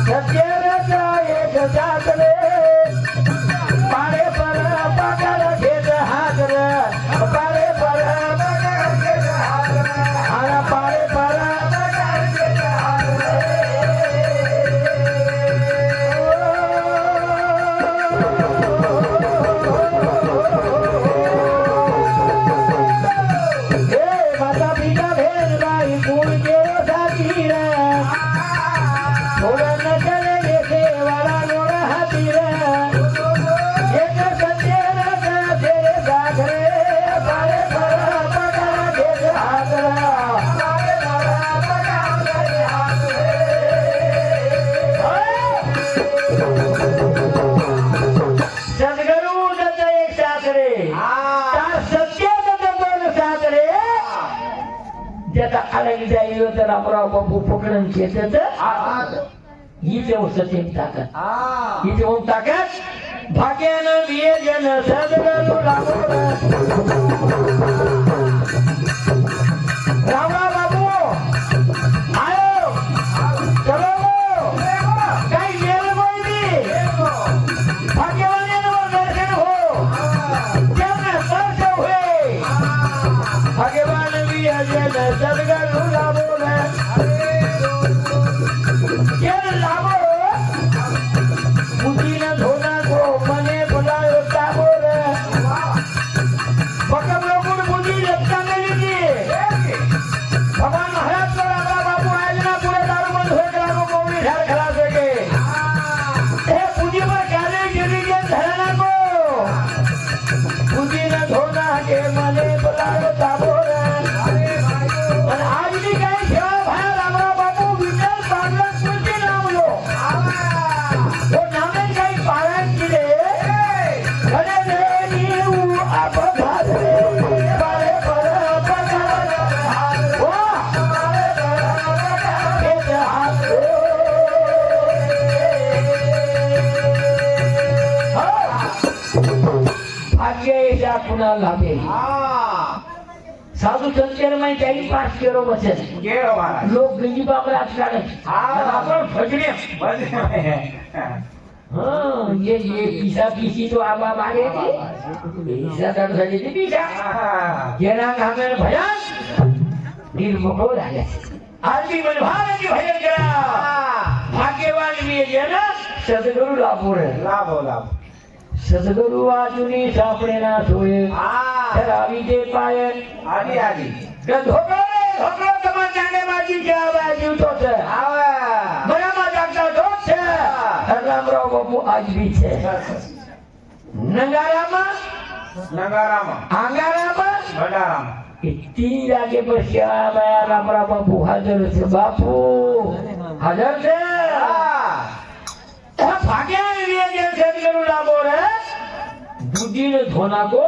Speaker 1: सत्य रचा एक साथ रे पारे पर पकड़ खेत हाथ रे पारे पर पकड़ खेत हाथ रे आना पारे पर पकड़ खेत हाथ रे माता पिता भेद भाई कूण के साथी रे थोड़ा न चलेगे से वाला लोड़ा हाथी रे एक सत्य रचा तेरे साथ रे पारे पर पकड़ खेत हाथ रे पारे पर पकड़ खेत हाथ रे सद्गुरु दत्त एक साथ रे तार सत्य दत्त दोन साथ रे ज्याचा आळंग जाईल तर रामराव बापू पकडून घेतात हीच सत्यम ताकद हीच ताकद भाग्यानं विजन सद्गुरु रामराव बापू आयो चलो काही गेलं कोणी बी भाग्यवान दर्शन हो त्यांना स्पर्श होय भगवान विजन सद्गुरु लाभो केर लाभो बुद्धि न धोना को मने बुलायो ताबो रे पकड़ो गुण बुद्धि लगता नहीं दी भगवान महाराज को रामा बाबू आज ना पूरे दारू बंद हो गया को कोई ढाल खला सके ए बुद्धि पर काले गिरी के धरना को बुद्धि न धोना के मने बुलायो ताबो रे અને આજની કઈ સેવા ભાઈ રામરાવ બાપુ વિઠ્ઠલ પાગલન પૂરતી નામ લો તો નામે કઈ પારાયણ કીધે ઘરે રે નીવું આપઘાત રે પારે પર પકડ હાથ ઓ પારે પર પકડ હાથ ભાગ્ય એસા પુના લાગે साधू संतेर में टाइम पास करो बसे
Speaker 2: કેળો महाराज
Speaker 1: लोग गंजी बाप राजकारण अपन भजने
Speaker 2: ભલે
Speaker 1: हाँ ये पीसा पीसी तो आबा मारे थी पीसा तर सजी थी पीसा जेना हमें भजन दिल मुको लागे आरती मन भाव की भजन करा भाग्यवान भी है ना सद्गुरु लाभो रे
Speaker 2: લાભો લાભો
Speaker 1: सद्गुरु आजुनी सापडे ना सोये धरावी ते पाय
Speaker 2: આજી આજી
Speaker 1: ढोकळो તમાર જાણે માજી કે આવા જીવતો છે
Speaker 2: આવે
Speaker 1: બરાબર જાગતા તો છે રામરાવ બાપુ આજ બી છે નગારામાં
Speaker 2: નગારામાં
Speaker 1: આંગારામાં
Speaker 2: ભંડારામાં
Speaker 1: इतनी आगे पर श्यामा रामराव बापू हाजर છે બાપુ હાજર છે भाग्या सद्गुरु लाभो रे बुद्धि ने धोना को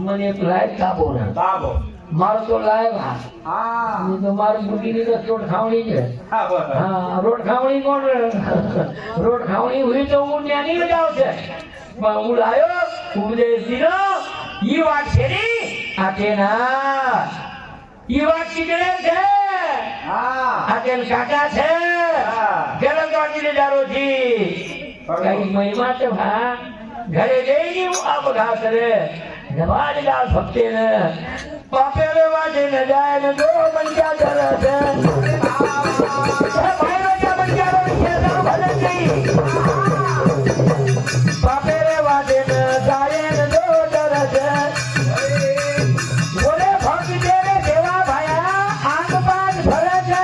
Speaker 1: मने लायक ताबो रे
Speaker 2: લાભો
Speaker 1: मारो तो लायक हा
Speaker 2: હા
Speaker 1: ये तो मार बुद्धि ने तो रोट खावणी है
Speaker 2: હા બરાબર
Speaker 1: हाँ रोट खावणी कौन रोट खावणी हुई तो वो ज्ञानी हो जाओ छे पण लायो उपदेश दिनो ई वात छेरी आते ना ई वात कितने छे
Speaker 2: હા
Speaker 1: आतेल काका छे गरम वाटी जारो थी कई महिमा तो भा घरे गई अपघात रे नवाज लाल भक्ते ने पापे रे वाटे न जाए न दो बंजा धरे से भाई बंजा बंजा रो खेला भले गई पापे रे वाटे न जाए न दो धरे से बोले भक्त तेरे देवा भाया आंख पांच भरे से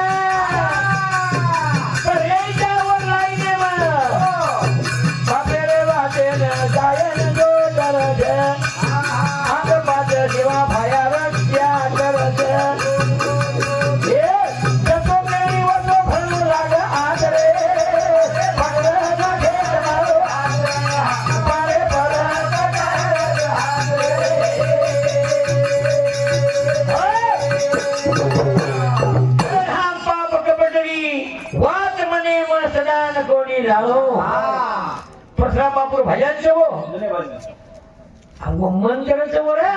Speaker 1: रे जाओ लाइने में पापे रे वाटे न जाए न दो धरे से आंख पांच देवा भाया रख्या नहीं जानो परशुराम बापू भजन છે वो
Speaker 2: જૂને ભજન.
Speaker 1: वो मंत्र છે वो रे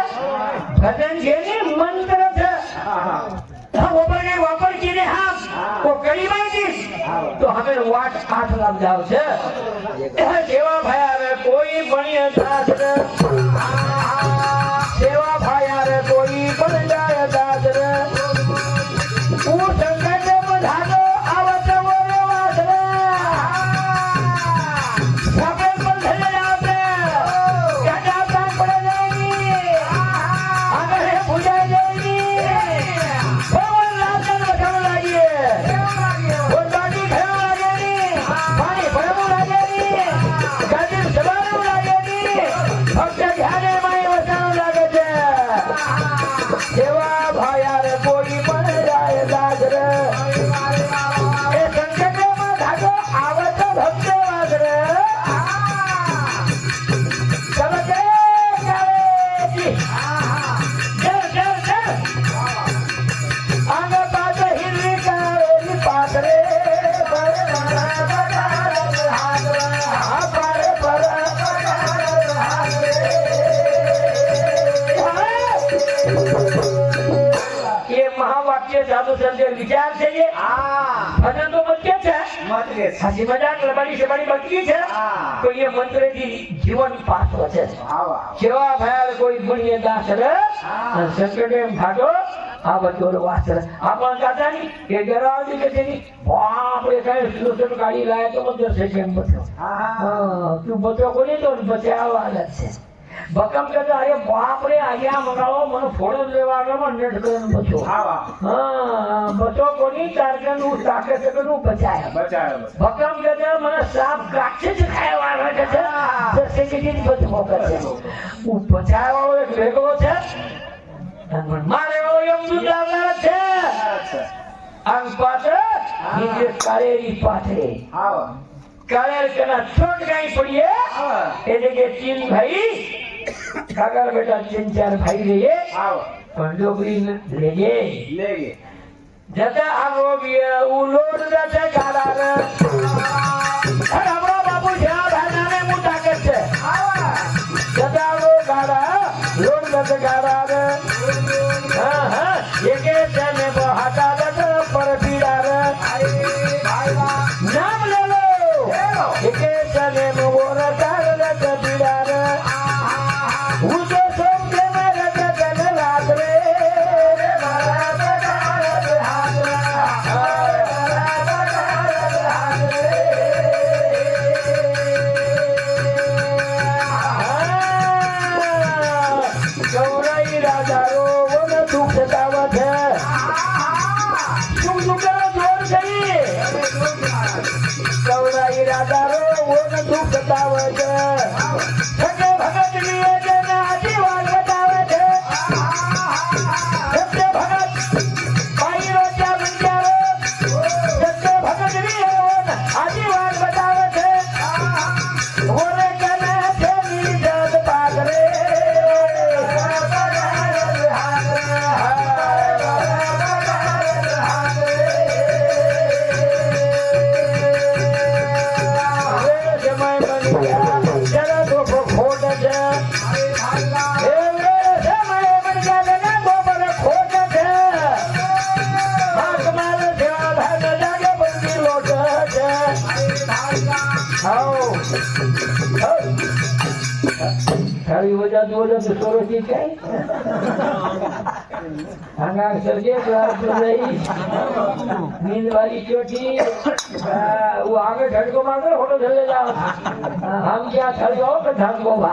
Speaker 1: भजन છે ને મંત્ર છે
Speaker 2: હા હા
Speaker 1: हम ऊपर के वापर किने हम को करी माहिती तो हमें वाट 8 लाख जाव છે सेवा भाया रे कोई बनिए शास्त्र सेवा भाया रे कोई बन जाए दादर ऊ संकट में धागो आवत वो रे वासर सबे पर धरे जाते क्या काम पड़ जाएगी अगर है बुझा जाएगी भगवान लाकर बचाव लागिए वो दादी खड़ा लागेगी पानी भरमू लागेगी गदिर सवारू लागेगी भक्त ध्याने माई वसाव लागे છે सेवा भाया रे कोई बन जाए दादर ए संकट में धागो आवत भक्त वासर चल जी चल चल चल आगे पास हिरवी काली पाथरे पर ये महावाक्य साधु संत विचार છે ये भजन तो मुख्य છે
Speaker 2: મત કે છે.
Speaker 1: हसी मजाक लबाड़ी शबाड़ी बची છે तो ये मंत्र जी जीवन पास છે
Speaker 2: આવા
Speaker 1: सेवा भयाल कोई बुनिए दास रे संकटे भागो आ बचोर वासर आपण काता नी के गरावली के तेनी बाप रे काय सुसुट गाडी लाय तो मंदिर से केम बचो
Speaker 2: હા હા
Speaker 1: तू बचो कोनी तो बचाव आला છે बकम कहता अरे बाप रे आज्ञा मंगाओ मन फोड़ो लेवानो मन नेट करन बचो
Speaker 2: આવા
Speaker 1: हां बचो कोनी तारकन उ ताकत कनु बचाया
Speaker 2: બચાવ્યો બસ.
Speaker 1: बकम कहता मन साप काटे से खाए वाला कहता जैसे कि दिन बचो करते उ बचावा एक वेगळो છે અને મારે ઓ યમદૂત આવનાર છે
Speaker 2: અચ્છા
Speaker 1: આમ પાછળ નીચે કાળેરી પાથરે
Speaker 2: આવા
Speaker 1: કાળેર કના છોટ ગાઈ પડીએ
Speaker 2: આવા
Speaker 1: એટલે કે तीन भाई કાકા બેટા 3-4 ભાઈ રહીએ
Speaker 2: આવા
Speaker 1: પણ ડોબરી લેજે
Speaker 2: લે ગે
Speaker 1: જતા આગો બી ઉલોડ જતા ગાડા રે હરાબરો બાપુ જ્યાં ભાનાને મુ તાકત છે
Speaker 2: આવા
Speaker 1: જતા આગો ગાડા લોડ જતા ગાડા રે હા હા એકે તને બહાતા જતા પર પીડા રે નામ લે લો એકે તને મોર તાર જતા પીડા રે હું તો સોમ કે મેરે જતા રાત રે મારા બગાડ હાથ ગૌરાઈ રાજા રો વન દુઃખ સતાવે છે શું દુઃખનો જોર છે ગૌરાઈ રાજા રો વન દુઃખ સતાવે છે સકે ભગત લીએ જેને આજીવાન બતાવે છે સકે ભગત પાઈ રોજા મંજારો સકે ભગત લીએ આજીવાન બતાવે છે ઓરે કને છે નીજત પાગરે તારી વજા દોલે તો સોરથી કઈ આંગા સરગે ક્લાસ રહી નીંદ વાળી ચોટી वो आगे झटको मारकर फोटो चले जाओ हम क्या थल जाओ तो धमको बा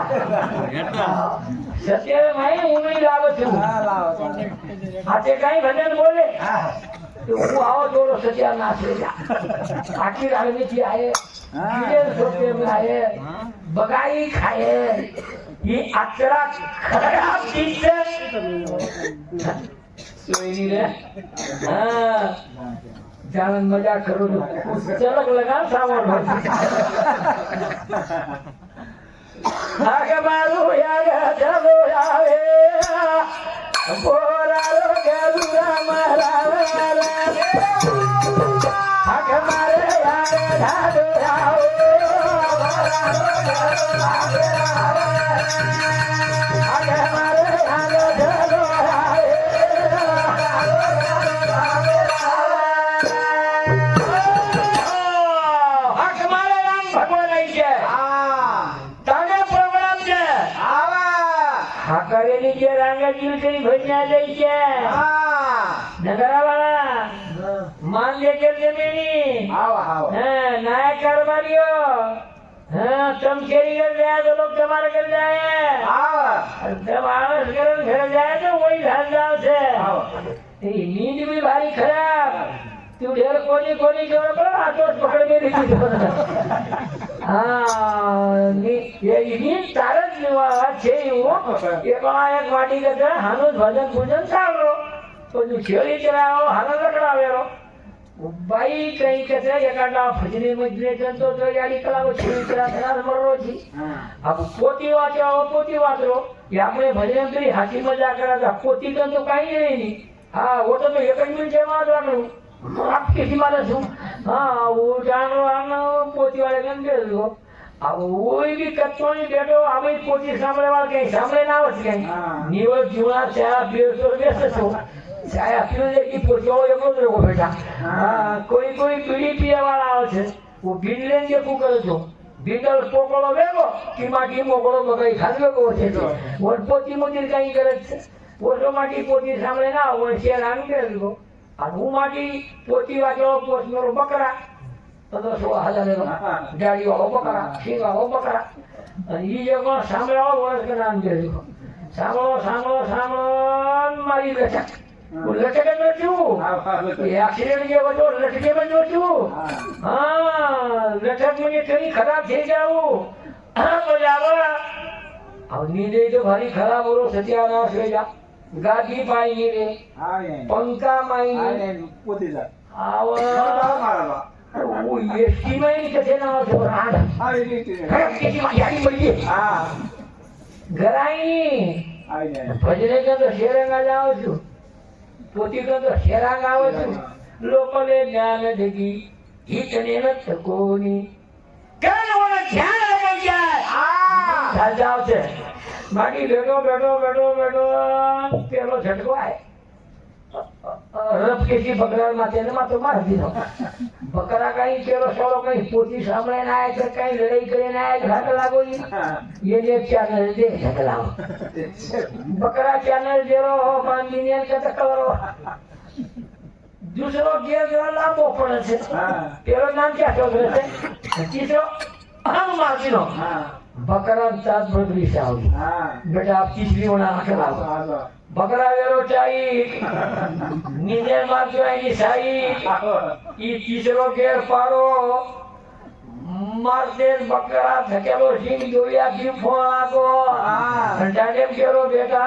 Speaker 1: सत्य में હું નહીં લાવો છું આજે કઈ ભજન બોલે तो वो आओ दोनों सत्यानाश ले जा आखिर आदमी थी आए विजय सोते में आए बगाई खाए ये अक्षरा खराब चीज से सोई नहीं रे हाँ जानन मजाक करो तो चलक लगा सावर आगे मारू यार चलो आवे बोरा रो गरुरा महाराज आगे मारे यार ढाडो आओ हाकारेली जे रांगा जिलकरी भजन्या जायच्या नगरावाला मान लेकर जमिनी नया कारभारियो तमखेरी कर जाए तो लोग तुम्हारे कर जाए जब आलस कर घर जाए तो वही धान जाओ से नींद भी भारी खराब तू ढेर कोनी कोनी जोड़ पर आतोष पकड़ के रही ये नींद तारच निवास छे वो एक वाटी करता हानुस भजन पूजन चालो तो जो छेड़ी चलाओ हानस रखड़ावेरो बाई कहीं कहते एकाडा भजने मजने चलतो तो याडी कलाको छेड़ी चला चला मरो छी अब पोती वाचो या આપણે ભજન કરી હાથી મજા કરાતા પોતી તો કાઈ નહીં હા वो तो एक જ મિનિટ માં વાગણું आप किसी मारे छू हाँ वो जानो आनो पोती वाले कन दे दो अब वो भी कच्चो नहीं बैठो अब पोती सामने वाले कहीं सामने ना हो सके नीवल जुआ चाह 200 रुपये से छो चाहे पीने की पोती वाले को देखो बेटा कोई पीड़ी पिए वाला આવે છે वो बिल्ले के कुकर छो बिल्डल पोकळो वेगो की माटी मोकळो बगाई खाजलो को છે તો वो पोती मोती कहीं करे છે वो तो माटी पोती सामने ना वो शेर आन के दो હું માટી પોતી વાળો પોસનો બકરા તો 16000 ગાડી વાળો બકરા સિંગ વાળો બકરા અને ઈ જે કોણ સાંભળો વર્ષ કે નામ દે સાંભળો મારી બેટા હું લટકે તો છું એ એક્સિડન્ટ જે હતો લટકે માં જો છું હા લટક મને કઈ ખરાબ થઈ જાવું તો જાવ હવે નીંદે તો ભારી ખરાબ ઓરો સત્યાનાશ થઈ જા गादी पाई नहीं रे पंखा माई वो एसटी में ही कसे ना हो राड किसी यारी बड़ी घराई भजने का तो शेरंगा जाओ छु पोती का तो शेरंगा आओ छु लोकले ज्ञान देगी इतने न तकोनी क्या वो ध्यान लग जाए जाओ से बाकी बैठो पेलो झटको आए रब किसी बकरा माथे ने मातो मार दीनो बकरा कहीं पेलो सोलो कहीं पोती सामने ना आए तो कहीं लड़ाई करे ना आए घाट लागो ये जे चैनल दे झगलाओ बकरा चैनल जेरो बांधीने का तकरो दूसरो गेर जो लांबो पड़े छे पेलो नाम क्या है तीसरो हम मारदीनो बकरा सात बकरी चावली बेटा आप तीसरी होना आखिर बकरा वेरो चाहिए नीचे मार जो है साई ये तीसरो गेर पारो मारते बकरा धकेलो सिंह जोया की फोड़ा को डाटे केरो बेटा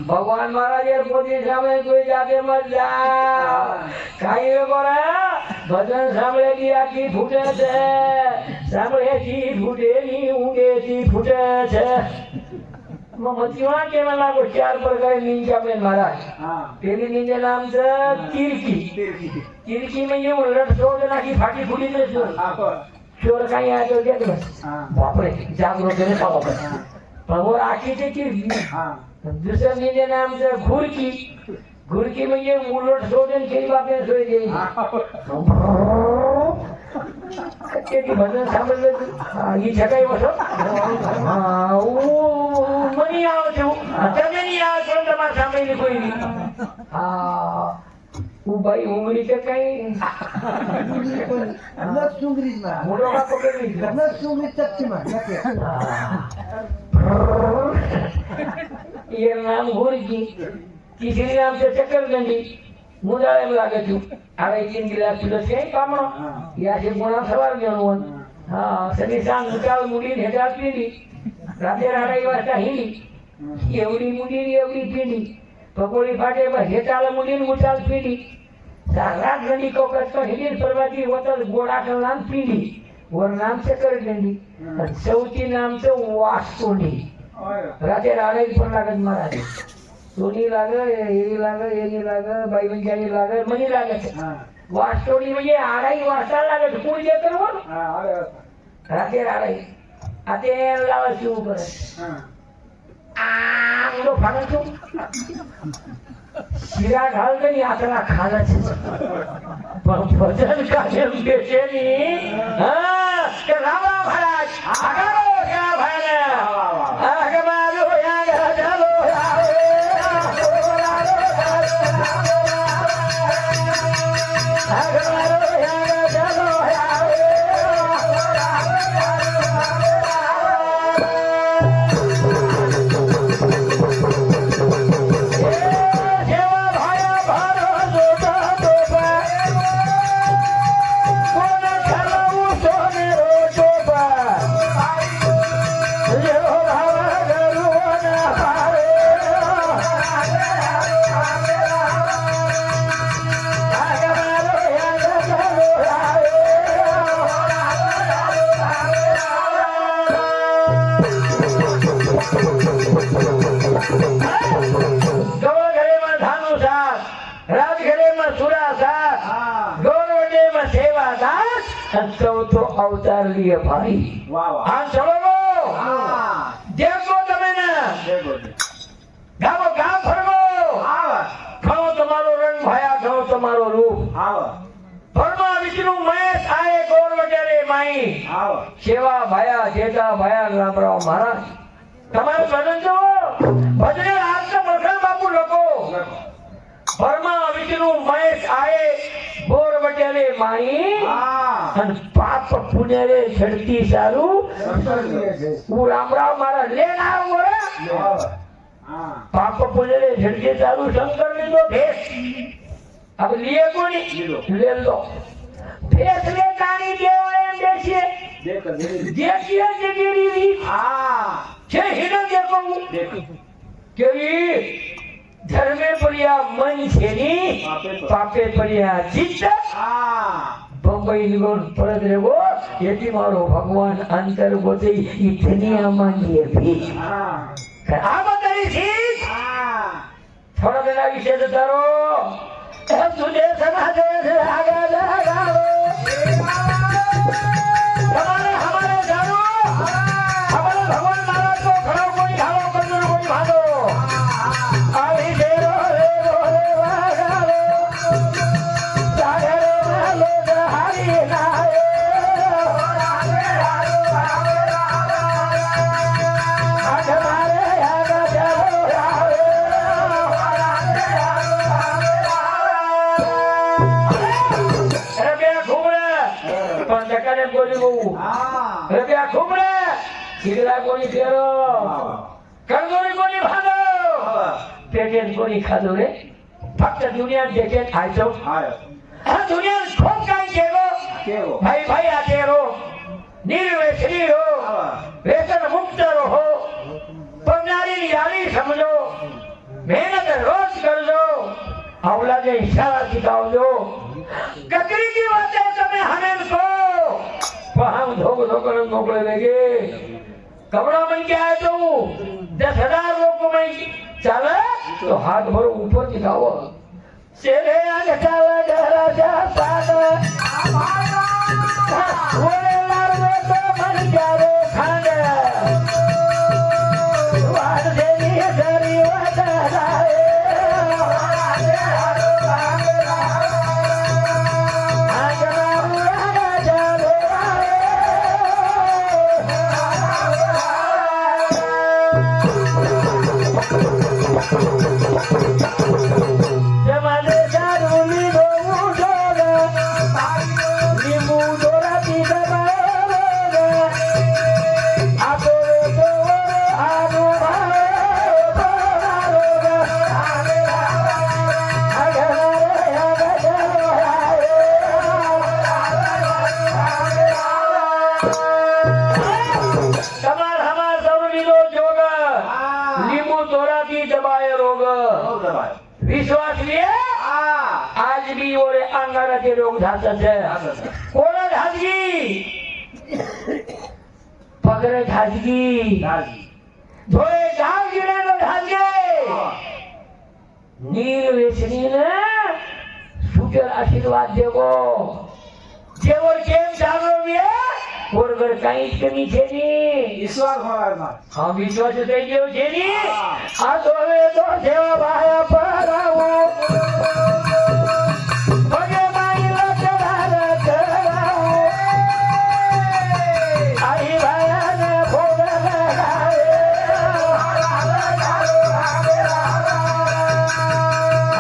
Speaker 1: भगवान महाराज ये पोती सामने कोई जाके मत जा काई बोला भजन सामने दिया की फूटे थे सामने की फूटे नहीं ऊँगे की फूटे थे मतीवा के मला को 4 प्रकार नींद आपने महाराज पहली नींद नाम से तिरकी में ये उलट सोच ना की फाटी फूटी में चोर कहीं आया तो क्या बस बाप रे जागरूक रहने पाओ पर वो आखी थी कि दूसरा नींद नाम से घुरकी में ये उलट सोचन कई बातें सोई गई के भजन सामने ये जगह वसो हां वो मनी आओ छो તમે ની આવો છો તમાર સામે કોઈ નહીં હા હું ભાઈ ઉંગલી કે કઈ
Speaker 4: न सुंगरीज में
Speaker 1: મોટો કા પકડી
Speaker 4: न सुंगरी चक्की में
Speaker 1: ये नाम घुरकी तीसरी नाम से चक्करगंडी मुदाळे में लागे छू आवे 3 गिलास पीलो છે કામણો યા છે ગુણા સવાર ગણવું હા સની સાંજ ઉતાળ મુડી હેઠા પીડી રાતે રાડાઈ વાસ્તા હિલી એવડી મુડી એવડી પીડી પકોડી ફાટે પર હેઠાળ મુડી ઉતાળ પીડી રાત ગંડી કોકસ તો હિલી પરવાતી વતલ ગોડા કલાન પીડી वर नाम से कर गंडी चौथी नाम से वास्तुनी राते राडाई पर लागत महाराज सोनी लागे एरी लागे एनी लागे बाई बंजारी लागे मनी लागे वास्तोनी म्हणजे आडाई वास्ता लागे कोण जे करवो राते राडाई આ તે લાવા શું કરે આમ તો ફાડે છું શીરા ઢાલ ગઈ આકડા ખાલે છે પણ ભજન કાજે બેસે ની હા કે રામા મહારાજ આગળ ક્યાં ભાઈને આગે મારો યાર ચાલો આવે આગે મારો યાર ચાલો આવે चौथो अवतार लिए भाई हाँ चलो देखो તમે ને ગામો ગામ ફરવો ખાઓ તમારો રંગ ભાયા ખાઓ તમારો રૂપ ફરમા વિષ્ણુ મહેશ આએ ગોર વગેરે માઈ સેવા ભાયા જેતા ભાયા રામરાવ મહારાજ તમારું ભજન જો ભજને આજ મરખણ બાપુ લોકો ફરમા વિષ્ણુ મહેશ આએ ગોર વગેરે માઈ અને પાપ પુણ્ય રે છડતી સારું હું રામરાવ મારા લેન આવો રે પાપ પુણ્ય રે છડતી સારું શંકર લીધો ભેસ अब लिए कोनी ले लो भेस ले कानी देवा एम देखिए देखिए जगीरी छे हिनो देखो केवी धर्मे परिया मन छेनी पापे परिया चित्त बंबई निगोन परत रेगो येती मारो भगवान अंतर गोते इतनी अमांगी भी आ बताई थी थोड़ा देना विषय तारो तुझे समाज से आगे लगाओ हमारे जानो हमारे भगवान महाराज को खड़ो कोई खाओ कंजूर कोई भागो आई देरो रे वागालो सागरे लो जहारी नाए आज हमारे आगे चलो रुपया घूमरे खिला कोनी फेरो कंजूरी कोनी भागो पेटेन कोनी खादो रे फक्त दुनिया देखे आइतो आ दुनिया खूब काई केगो भाई भाई आतेरो निर्वे शरीरो वेतन मुक्त रहो पंजारी यारी समझो मेहनत रोज करजो औलादे इशारा सिखाओ ककरी की बातें तमे हमें को हम धोक धोकर मोकले लेंगे कपड़ा बन के आए तो 10,000 लोग को मैं चले तो हाथ भरो ऊपर दिखाओ चले आगे चला डरा जा सादा बोले लारे तो मन जारो खाने वाद से लिए सरी वादा लाए जमाने जारूली दो मुझोगा नींबू डोरा की दबाओगा आपो तो आगो भागोगा आगे चलो कमाल हमार जारूली दो जोगा नींबू डोरा की दबाए रोग विश्वास लिए आज भी ओरे अंगारा के रोग धाता है कोड़ा धाजगी पगरे धाजगी धोए गांव गिरे तो धाजगे नीर वेचनी ने सुजर आशीर्वाद देगो जेवर केम जानो भी વગર કાંઈ જ કમી છે નહીં.
Speaker 2: વિશ્વાસ મહારાજમાં.
Speaker 1: હા, વિશ્વાસ થઈ ગયો છે નહીં.
Speaker 2: હા.
Speaker 1: આ તો હવે તો સેવા ભાયા પરાવો. ભગે માઈ લખવાના કરાવો. આઈ ભાયાને ભોગ લગાવે.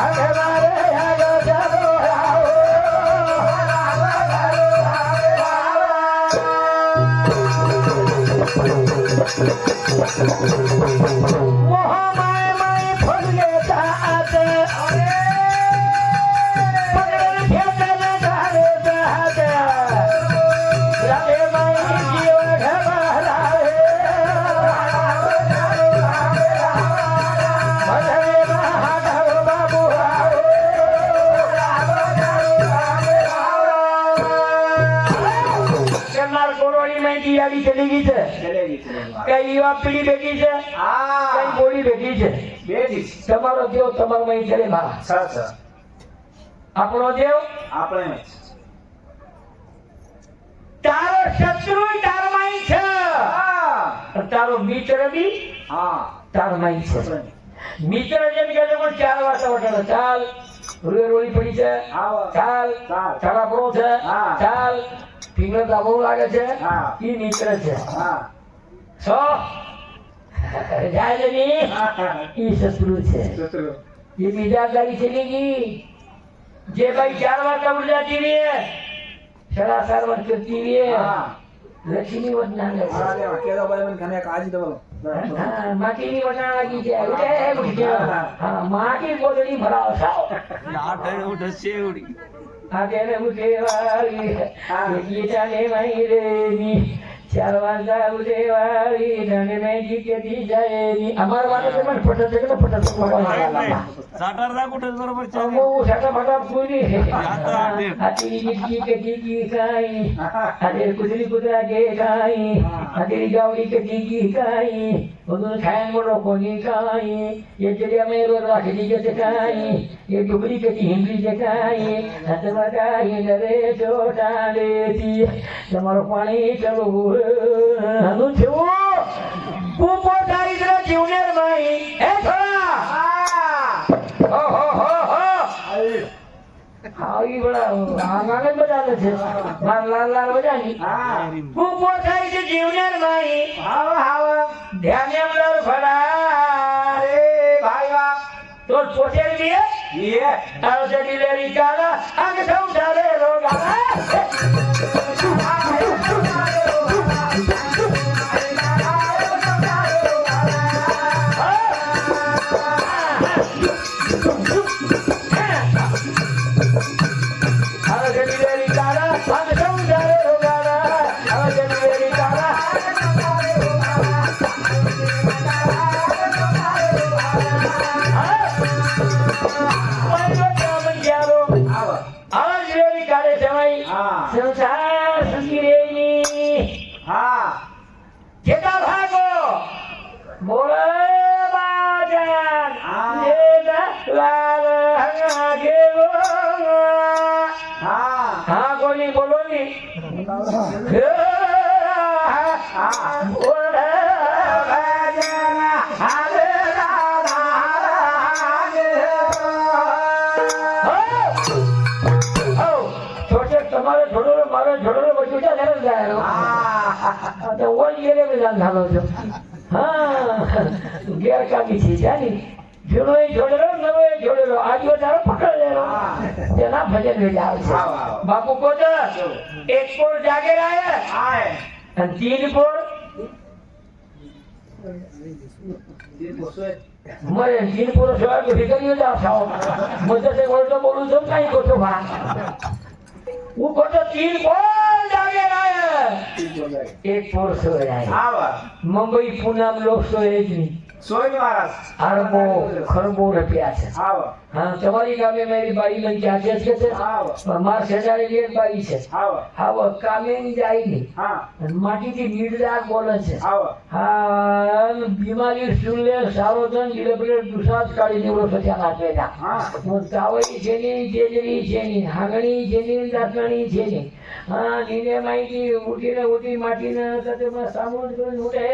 Speaker 1: આગે મારે આગળ ચાલો આવો. મોહમાય માય ફરગે તાતે. પગડે ખેતને ધારે તાતે. લાગે માય જીવ ઢબલાવે. ભલે મહાદેવ બાબુ આવો. કેનાર કોરોની માહિતી આવી ચલી ગઈ છે.
Speaker 2: ચલેલી છે.
Speaker 1: કઈ યુવા પેઢી બેઠી છે,
Speaker 2: હા.
Speaker 1: કઈ બોડી બેઠી છે.
Speaker 2: બેઠી છે.
Speaker 1: તમારો દેવ તમારો મહી ચલે મારા.
Speaker 2: સાચા.
Speaker 1: આપણો દેવ
Speaker 2: આપણે જ.
Speaker 1: તારો શત્રુ તારો મહી છે.
Speaker 2: હા.
Speaker 1: અને તારો મિત્ર બી
Speaker 2: હા.
Speaker 1: તારો મહી છે.
Speaker 2: આપણે.
Speaker 1: મિત્ર જેમ કે છે પણ 4 વારસા વટાડો. ચાલ રૂએ રોળી પડી છે.
Speaker 2: આવો.
Speaker 1: ચાલ
Speaker 2: ચાલ.
Speaker 1: છાડાપરો છે.
Speaker 2: હા.
Speaker 1: ચાલ ફિંગર દાબો લાગે છે.
Speaker 2: હા.
Speaker 1: ઈ મિત્ર છે.
Speaker 2: હા.
Speaker 1: સો જાય નહીં.
Speaker 2: હા.
Speaker 1: ઈ શત્રુ છે.
Speaker 2: શત્રુ.
Speaker 1: ये मिजाजदारी चलेगी. जे भाई 4 वाजता उठ जाती है, 4.5 वर्ष करती है,
Speaker 2: હા.
Speaker 1: लक्ष्मी वटना
Speaker 2: હા, લેવા. કેદો ભાઈ મને કને કાજી દો.
Speaker 1: हाँ, माटी की वटना लगी है. उठे हाँ, माँ की गोदड़ी भराओ साओ. आगे ने उठे वाली ये जाने माई रेनी 4 वाजता उठे वाली जाने में जी के दी जाएगी. हमारे वाले से मन फटत है ना फटत वो साटा फटा पूरी हाथी की के दी खाई. हाथी कुदरी कुदरा के खाई. हाथी गावड़ी के दी खाई. वो खाएं बोलो कोनी खाई. ये जरिया में रोज राखी के खाई. ये डुबरी के हिंदी के खाई. हाथ लगाई डरे छोटा लेती. તમારો પાણી ચલો હનું થયું પૂપો દારિદ્ર જીવનેર માઈ હે થોડા. હો હો હો હો આવી બડા આંગણે બજાલે છે. માર લાલ લાલ બજાની
Speaker 2: હા.
Speaker 1: પૂપો દારિદ્ર જીવનેર માઈ
Speaker 2: આવો આવો.
Speaker 1: ધ્યાને મલર ફડા
Speaker 2: અરે ભાઈ વાહ.
Speaker 1: તો પોતે લીએ
Speaker 2: ये
Speaker 1: આવો જડી લેરી કાલા આગે સમજારે રોગા. સંસાર સુખી રેની.
Speaker 2: हाँ
Speaker 1: જેટા ભાગો બોલે બાજાન
Speaker 2: હા.
Speaker 1: જેટા લાલ હંગા ગેલો.
Speaker 2: हाँ
Speaker 1: હા કોની બોલો ની બોલે બાજાન હાલે તમારે થોડો મારો થોડો બધું ક્યાં જાય. તો ઓલ ગેરે મેદાન ધાલો છો. હા ગેરકામી છે જાની. જૂનો એ જોડેલો નવો એ જોડેલો આજો તારો પકડ લેલો. તેના ભજન વેજા આવશે. બાપુ કો તો એક પોર જાગે રાય
Speaker 2: आए
Speaker 1: અને 3 પોર મરે. 3 પોર સવાર ઉઠી કર્યો જાવ સાવ મજે સે બોલતો બોલું છું કાઈ કોતો ભા હું કોતો 3 પોર જાગે રાય એક પોર સોરાય.
Speaker 2: आवा
Speaker 1: મુંબઈ પૂનમ લોક સોય જ નહીં.
Speaker 2: सोई महाराज
Speaker 1: અરબો ખરબો રૂપિયા છે.
Speaker 2: आवा
Speaker 1: હા તમારી ગામે મારી બાઈ લઈ ક્યાં છે છે
Speaker 2: હા
Speaker 1: મારા શેજારી એક બાઈ છે
Speaker 2: આવો
Speaker 1: હા કામે જાય નહીં
Speaker 2: હા
Speaker 1: અને માટીથી નિર્દાર બોલે છે
Speaker 2: આવો
Speaker 1: હા બીમારી સુલે સારો ધન ડિલેબરે દુસાદ કાઢી નીવડો સત્યા નાખે જા
Speaker 2: હા
Speaker 1: તાવઈ જેની જેજરી જેની હાંગણી જેની દાસણી જેની હા નીને માઈની ઉઠી માટીને તતેમાં સામું કરી ઉઠે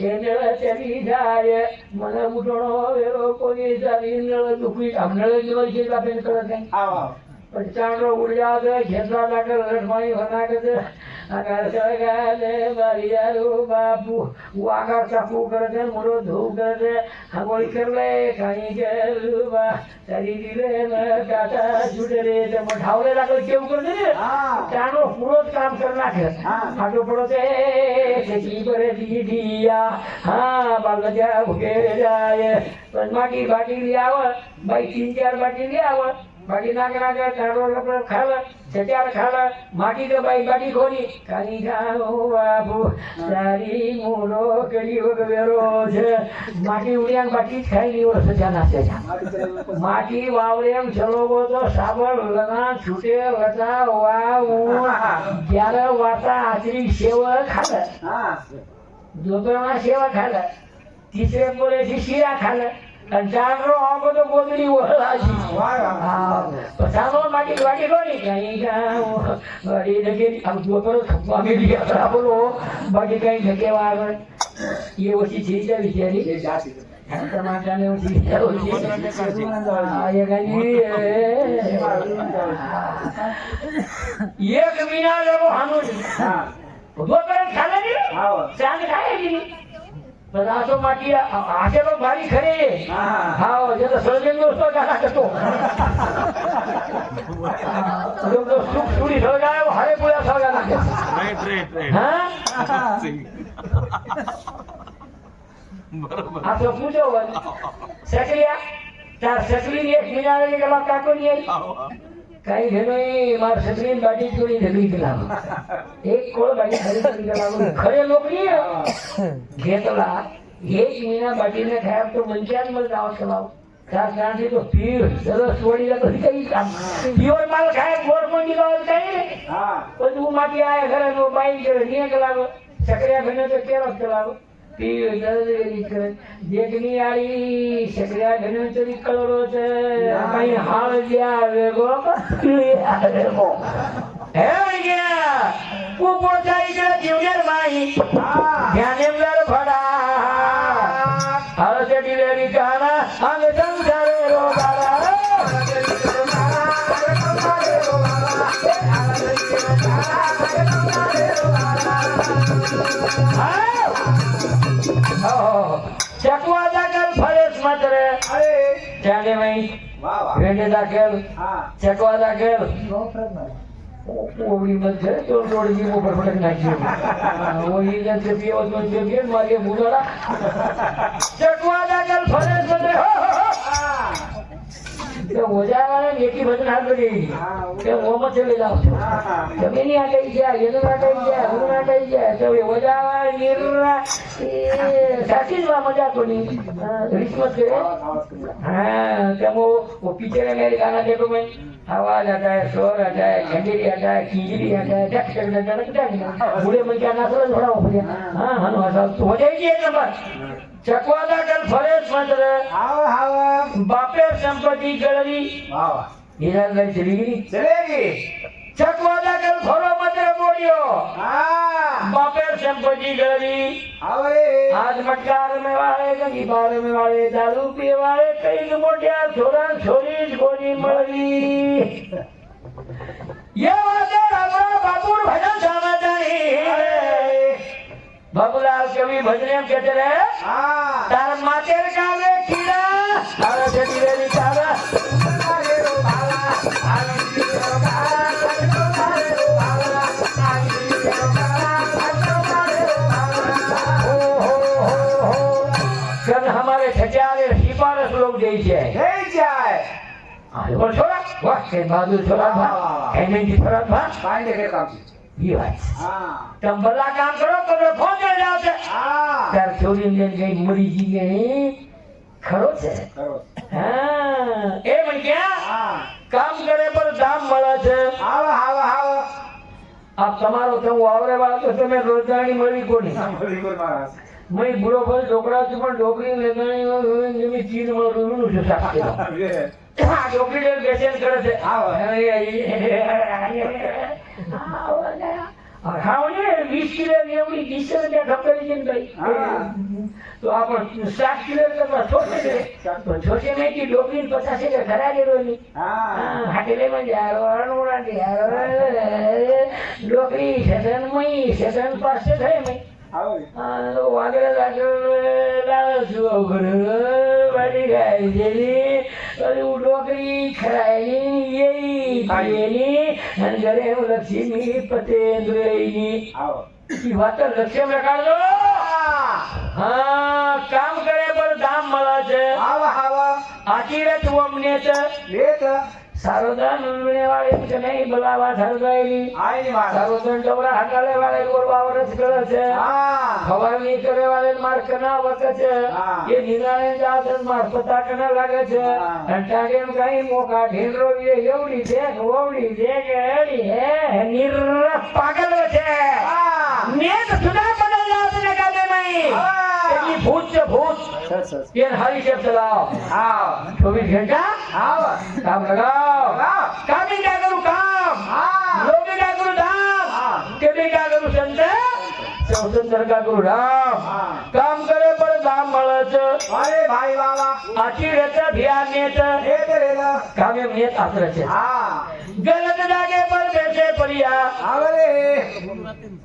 Speaker 1: એને ચલી જાય મને ઉઠણો વેરો કોઈ જારી નળ દુખી અમનળ જીવન છે બાપેન કરે કઈ
Speaker 2: આવો
Speaker 1: પંચાણો ઉર્જા છે ખેતરા લાગે રસમાઈ વનાકે છે આકાર સગાલે બરિયારો બાપુ વાગા ચાપુ કરે છે મોરો ધૂ કરે છે હંગોળી કરલે કાઈ ગેલવા તારી દિલે મે કાટા છૂટે રે તે મઠાવલે લાગે કેવું કરે છે
Speaker 2: હા
Speaker 1: ચાનો પૂરો જ કામ કરી નાખે
Speaker 2: હા
Speaker 1: આટલો પડો છે ખેતી કરે દીદીયા હા બાલજા ભૂકે જાય પણ માટી બાટી લઈ આવે બાઈ 3-4 બાટી લઈ આવે બાટી નાખે ચારો લપડો ખાલે ચચાર ખાલે માટી તો બાઈ બાટી ખોરી કાની જાઓ બાપુ તારી મોરો કડી વગવેરો છે માટી ઉડિયાન બાટી જ ખાઈ લીવો સજા નાખે છે માટી વાવડે એમ ચલોવો તો સાબર લગા છૂટે લટા વાવ જ્યારે વાતા આચરી સેવા ખાલે
Speaker 2: હા
Speaker 1: દોતરમાં સેવા ખાલે તીસરે બોલેથી શીરા ખાલે અને ચારનો આ બધો બોદરી વળાજી હા પછાનો માટી વાટી કોની કઈ ગાઉં વળી લગે આમ દોતરો થપ્પા મેલી ગયા બોલો બાકી કઈ ઢકેવા આગળ એ ઓછી છે જ વિચારી
Speaker 2: એ જાતી
Speaker 1: ટમાટાને ઓછી હા એ ગાજી એક મહિના લેવો હાનું
Speaker 2: હા
Speaker 1: દોતરો ખાલે નહીં
Speaker 2: આવો
Speaker 1: ચાંદ ખાય નહીં પદાર્થો માટી આશેલો ભારી ખરે
Speaker 2: હા
Speaker 1: હા જે તો સર્જન દોસ્તો ગાના કરતો તો સુખ સુડી સળગાયો હારે પૂરા સળગા નાખે હા આ તો પૂછો સકલિયા તાર સકલી એક મિનારે કલાક કાકો નહીં આવી કઈ ઘણી માર સકલી બાટી ચોરી ઢગલી કલાક એક કોળ બાટી ખરી કલાક ખરે નોકરી ઘેતલા એક મહિના બાટીને ખાયા તો મંચાન મળતા આવો ચલાવ ચાર ત્યાંથી તો પીર સરસ વળી તો કઈ કામ પ્યોર માલ ખાય ગોળ મંડી લાવ કઈ
Speaker 2: હા
Speaker 1: બધું માટી આયા ઘરે નો બાઈ કરે ને કલાક સકરિયા ઘને તો કેરો ચલાવ પીર દરદેરી કરે જેકની આળી સકરિયા ઘને ચોરી કલરો છે કઈ હાલ જ્યા વેગો આવે ગો હે ગયા કુપો જાય છે જીવનેર માઈ
Speaker 2: હા
Speaker 1: ધ્યાને દર ફડા હાલ છે ડિલેરી કાના અને સંસારે રોગારા ચકવા દાખલ ફરેશ માત્ર
Speaker 2: અરે
Speaker 1: ધ્યાને માઈ
Speaker 2: વાહ વાહ
Speaker 1: વેડે દાખલ
Speaker 2: હા
Speaker 1: ચકવા દાખલ
Speaker 4: નો ફરક
Speaker 1: ઓળી મત તો રોડી ઉપર ફટક નાખી ઓળી ને તે પીવો તો તે પીએ મારે મુલાડા ચકવા દાખલ ફરેશ માત્ર
Speaker 2: હા
Speaker 1: તે ઓજાવાને એકી ભજન હાથ કરી કે ઓમાં ચલી જાવ
Speaker 2: હા
Speaker 1: જમીની આ કઈ જાય એનું ના કઈ જાય હું ના કઈ જાય તો ઓજાવા નિર્ણા એ સાચી જ મજા તો નહીં રિશ્વત કરે हाँ तब वो पीछे मेरे गाना देखो मैं आवाज आता है शोर आता है घंटेरी आता है कीजरी आता है duck duck duck duck duck बूढ़े में क्या ना समझ थोड़ा हो गया हाँ हाँ हाँ तो हो जाएगी एक नंबर चकवादा कल फरेश मंत्र
Speaker 2: આવો આવો
Speaker 1: बापे संपत्ति गलरी
Speaker 2: વાહ વાહ
Speaker 1: हीरा गई चली गई
Speaker 2: ચલેગી
Speaker 1: चकवादा कल फरो मंत्र बोलियो
Speaker 2: હા
Speaker 1: बापे संपत्ति गलरी
Speaker 2: આવે
Speaker 1: आज मटकार में वाले गंगी पार में वाले दारू पीए वाले कई मोटिया छोरा छोरी गोरी मळवी ये वादे रामा बाबूर भजन समाधानी बाबूलाल कवि भजन एम कहते रहे
Speaker 2: હા
Speaker 1: तार मातेर काले कीड़ा तारा जटी रे काला तारे रो बाला आनंदी रो बाला तारे रो बाला आनंदी रो बाला तारे रो बाला हो कल हमारे ठचारे सिपारस लोग जई छे
Speaker 2: થઈ જાય
Speaker 1: अरे बोल छोरा वाह के बहादुर छोरा भा कहने की छोरा भा
Speaker 2: પાંડે કે કામ છે
Speaker 1: ये बात
Speaker 2: હા
Speaker 1: तुम भला काम करो तो फोन कर जाओ से
Speaker 2: હા
Speaker 1: तार छोरी ने गई मरी जी गई ખરો છે
Speaker 2: કરો
Speaker 1: હા એ મણક્યા
Speaker 2: હા
Speaker 1: કામ કરે પર દામ મળે છે
Speaker 2: આવો આવો આવો
Speaker 1: આ તમારો તો વાવરે વાળો તો તમે રોજગારી મળી કોની
Speaker 2: બોલી બોલ મહારાજ
Speaker 1: મય બુરો ભાઈ છોકરા છે પણ ડોકરી લેનારી જમી ચીન માં રૂનું છે સાક્ષી આ ડોકરી લે બેસેન કરે છે
Speaker 2: આવો.
Speaker 1: હા ને 20 કિલો એવડી 20 રૂપિયા ખપેલી છે ને ભાઈ
Speaker 2: હા.
Speaker 1: તો આપણ 7 કિલો કરતા છોટે છે તો છોટે મેં કી ડોકરી 50 કે ઘરા જેરો ની
Speaker 2: હા
Speaker 1: હાટેલે માં જારો અણુરા જારો ડોકરી સેશન મય સેશન પાસે થાય મય
Speaker 2: આવો
Speaker 1: વાગડે લાગે છું ઘર વાડી ગાય જેની ઓલું ડોકરી ખરાયની એઈ એની અને ઘરે હું લક્ષ્મી પતેન્દ્રની
Speaker 2: આવો
Speaker 1: ઈ વાત લક્ષ્મી લગાડો હા કામ કરે પર દામ મળે છે
Speaker 2: આવો આવો
Speaker 1: આટી રે તું અમને છે
Speaker 2: લેત
Speaker 1: સારોદા નુરને વાળી કે નહીં બોલાવા સારોદાઈની
Speaker 2: આઈ વાત
Speaker 1: સારોદન ડબરા હકાલે વાળે ગોરવા વરસ કરે છે
Speaker 2: હા
Speaker 1: ખવાની કરે વાળે માર કના વકે છે
Speaker 2: હા.
Speaker 1: એ નિરાણે જાતન માર પતા કના લાગે છે
Speaker 2: હા.
Speaker 1: અંટાગે કઈ મોકા ઢેરો એ એવડી છે ઓવડી છે કે એડી હે નિર પાગલ છે
Speaker 2: હા
Speaker 1: નેત સુધા બદલ જાત ને કાલે મઈ
Speaker 2: હા.
Speaker 1: એની ભૂત છે ભૂત
Speaker 2: સર સર
Speaker 1: એ હરી છે ચલાઓ
Speaker 2: આવો
Speaker 1: 24 ઘંટા
Speaker 2: આવો
Speaker 1: કામ લગાओ
Speaker 2: લગાओ.
Speaker 1: काम ही क्या करूं काम
Speaker 2: હા
Speaker 1: लोग भी क्या करूं धाम
Speaker 2: हाँ।
Speaker 1: के भी क्या करूं संत संतर का करूं राम
Speaker 2: हाँ।
Speaker 1: काम करे पर दाम મળે છે
Speaker 2: અરે ભાઈ વાવા
Speaker 1: આથી રહેતા ધ્યાન ને છે
Speaker 2: લેત લેત
Speaker 1: કામે ને આસરે છે
Speaker 2: હા
Speaker 1: ગલત જાગે પર બેસે પડિયા
Speaker 2: આવો રે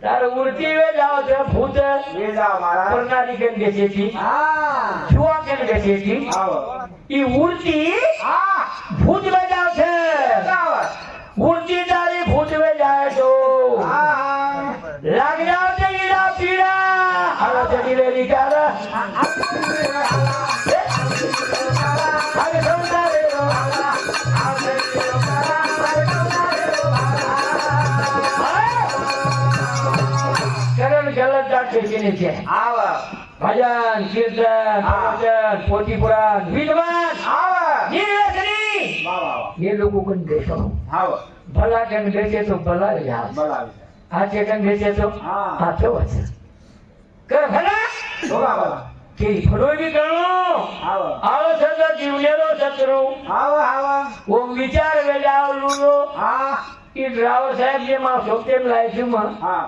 Speaker 1: તાર ઉડતી વે જાવ છે ભૂત
Speaker 2: લે જાઓ મહારાજ
Speaker 1: પરનારી કેમ બેસે છી
Speaker 2: હા
Speaker 1: છુઆ કેમ બેસે છી
Speaker 2: આવો
Speaker 1: ઈ ઉડતી
Speaker 2: હા
Speaker 1: ભૂત વે જાવ છે
Speaker 2: આવો
Speaker 1: ઉડતી તારી ભૂત વે જાય તો
Speaker 2: હા
Speaker 1: લાગ જાવ છે ઈડા પીડા હાલો ચડી રે લીકારા આગે સંસારે રો કરણ ગલત જાત બેસીને છે
Speaker 2: આવો
Speaker 1: ભજન કીર્તન પ્રવચન પોથી પુરાણ વિદ્વાન
Speaker 2: આવો
Speaker 1: નિર્વ્યસની
Speaker 2: વાહ વાહ
Speaker 1: એ લોકો કન બેસો
Speaker 2: આવો
Speaker 1: ભલા કન બેસે તો ભલા જ હાથ
Speaker 2: બોલાવી
Speaker 1: હાથે કન બેસે તો
Speaker 2: હા.
Speaker 1: હાથો છે કર ભલા
Speaker 2: બોલા બોલા
Speaker 1: કે ફળો બી ગણો
Speaker 2: આવો
Speaker 1: આવો સદા જીવલેલો શત્રુ
Speaker 2: આવો આવો
Speaker 1: ઓમ વિચાર વેલાવ લૂલો
Speaker 2: હા
Speaker 1: ઈ ડ્રાઈવર સાહેબ જે માં સોતેમ લાઈફમાં
Speaker 2: હા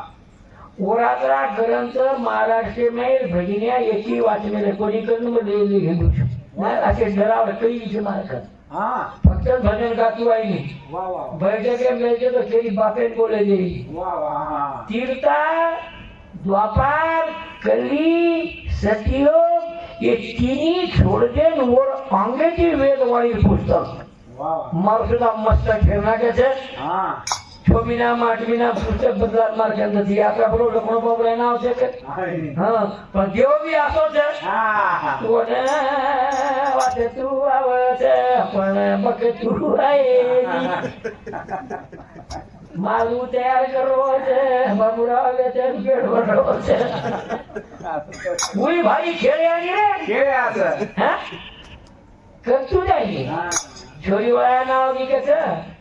Speaker 1: ઓરાતરા ગ્રંથ મહારાષ્ટ્ર में भजनिया एक ही वाच में रिकॉर्डिंग करने में ले लिखूं છું मैं ऐसे डराव कई છે મારા ઘર
Speaker 2: હા
Speaker 1: ફક્ત ભજન ગાતું આવી નહીં
Speaker 2: વાહ વાહ
Speaker 1: बैठे के मिलते तो तेरी बापे बोले दे
Speaker 2: વાહ વાહ હા
Speaker 1: तीर्था द्वापार कली सतयुग ये तीन छोड़ दे और अंग्रेजी वेद वाली पुस्तक
Speaker 2: વાહ વાહ
Speaker 1: મારું સુધા મસ્ત ખેરણા કે છે
Speaker 2: હા
Speaker 1: 6 મહિનામાં 8 મહિના પુસ્તક બદલાત માર કે નથી આપણા પેલો લખણો બાબરો એના આવશે કે હા પણ જેવો બી આશો છે
Speaker 2: હા
Speaker 1: કોને વાતે તું આવે છે પણ બકે તું આય માલું તૈયાર કરવો છે બબુરા આવે છે પેટ ભરવો છે પૂરી ભાઈ ખેડ્યાની રે
Speaker 2: કેવે આ છે
Speaker 1: હા કરતું જાય
Speaker 2: હા
Speaker 1: છોરી વાળા ના આવી કે છે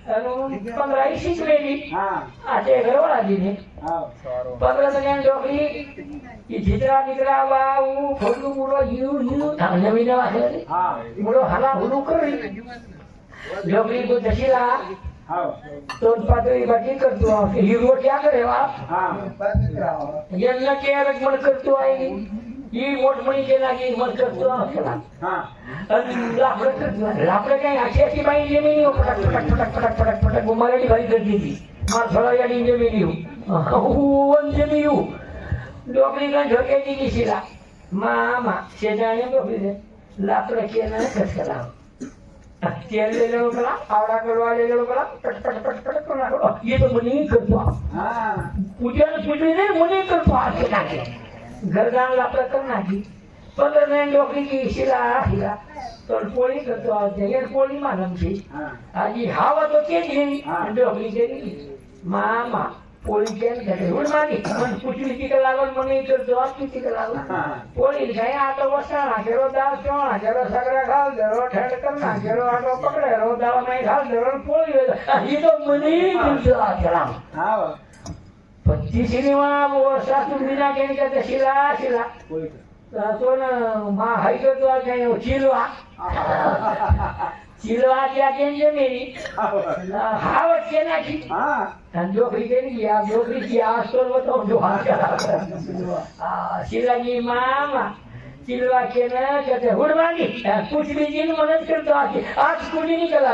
Speaker 1: અને 15 શીખવેલી
Speaker 2: હા
Speaker 1: આજે ઘરવાળા દીધી
Speaker 2: હા
Speaker 1: 15 સેકન્ડ ડોકરી ઈ જીતરા નીકળા વાવું ફોટું પૂરો યુ નવી નવા છે
Speaker 2: હા
Speaker 1: પૂરો હલા હુલું કરી ડોકરી કો દશીલા
Speaker 2: હા
Speaker 1: તો પાતળી બાકી કરતું આવશે હીરો ક્યાં કરે વા
Speaker 2: હા
Speaker 1: એમને કે મન કરતું આવી ઈ મોટ મણી કે નાખી મન કરતું આવશે
Speaker 2: હા
Speaker 1: લાપડે કઈ આખી બાઈ જમીન પટક પટક પટક પટક પટક પટક ગુમારેલી ભાઈ કરી દીધી માર ફળિયાની જમીન હું જમીન ડોકરી કઈ ઢોકે દીધી શીલા મામા શેજાને ડોકરી દે લાપડે કે ના કસકલા તેલ ले लो कला आवड़ा करवा ले लो कला पट पट पट पट करना ये तो मनी करतो
Speaker 2: હા
Speaker 1: पूजन पूजन ने मनी करतो आके नाके घरदान लापड़ा कर नाखी 15 ने डोकरी की शिला हिला तो पोली करतो आज ये पोली मालूम थी
Speaker 2: હા
Speaker 1: आजी हावा तो के नहीं
Speaker 2: हाँ।
Speaker 1: डोकरी के मामा पोळी केन घातली हुड मागी पण कुठली तिकडे लागल मग नाही करतो किती लागल पोळी काय आता वसा नाकेरो दाल किंवा नाकेरो सगळा घाल जरो ठेड कर नाकेरो आटो पकडे रो दाल नाही घाल जरो पोळी ही तो मनी दिवस आचरा
Speaker 2: हा
Speaker 1: पण ती सिनेमा वर्षा तुम्ही ना केली का ते शिला शिला तो ना मा हाय तो काय चिलवा चिलवा त्या केंजे मेरी हावत के ना की आणि जोखरी केली या जोखरीची आस्तोर होतो जो हात शिला की मामा चिलवा के ना कहते हुड मागी कुछ भी जिन मदद करतो आज कुणी नाही केला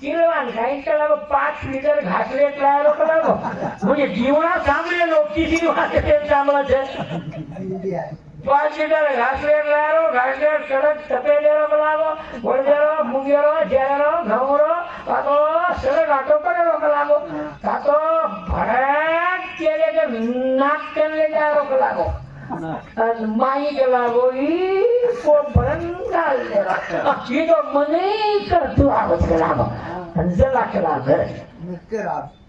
Speaker 1: चिलवान काही केला 5 लिटर घासलेट लावलो केला म्हणजे जीवनात चांगले लोक ती सिनेमा ते चांगलं છે 5 લીટર ઘાસલેટ લાવો ઘાસલેટ કડક તપેલેરો લાવો વળદેરો મુંગેરો જેરેરો ઘઉંરો કાતો સરળ આટો કરેલો લાવો કાતો ભરાક કેલે કે નાક કેલે જારો લાવો અને માઈ કે લાવો ઈ કો ભરન ગાલ દેરો ઈ તો મને કરતું આવત કે લાવો અને જલા કે લાવો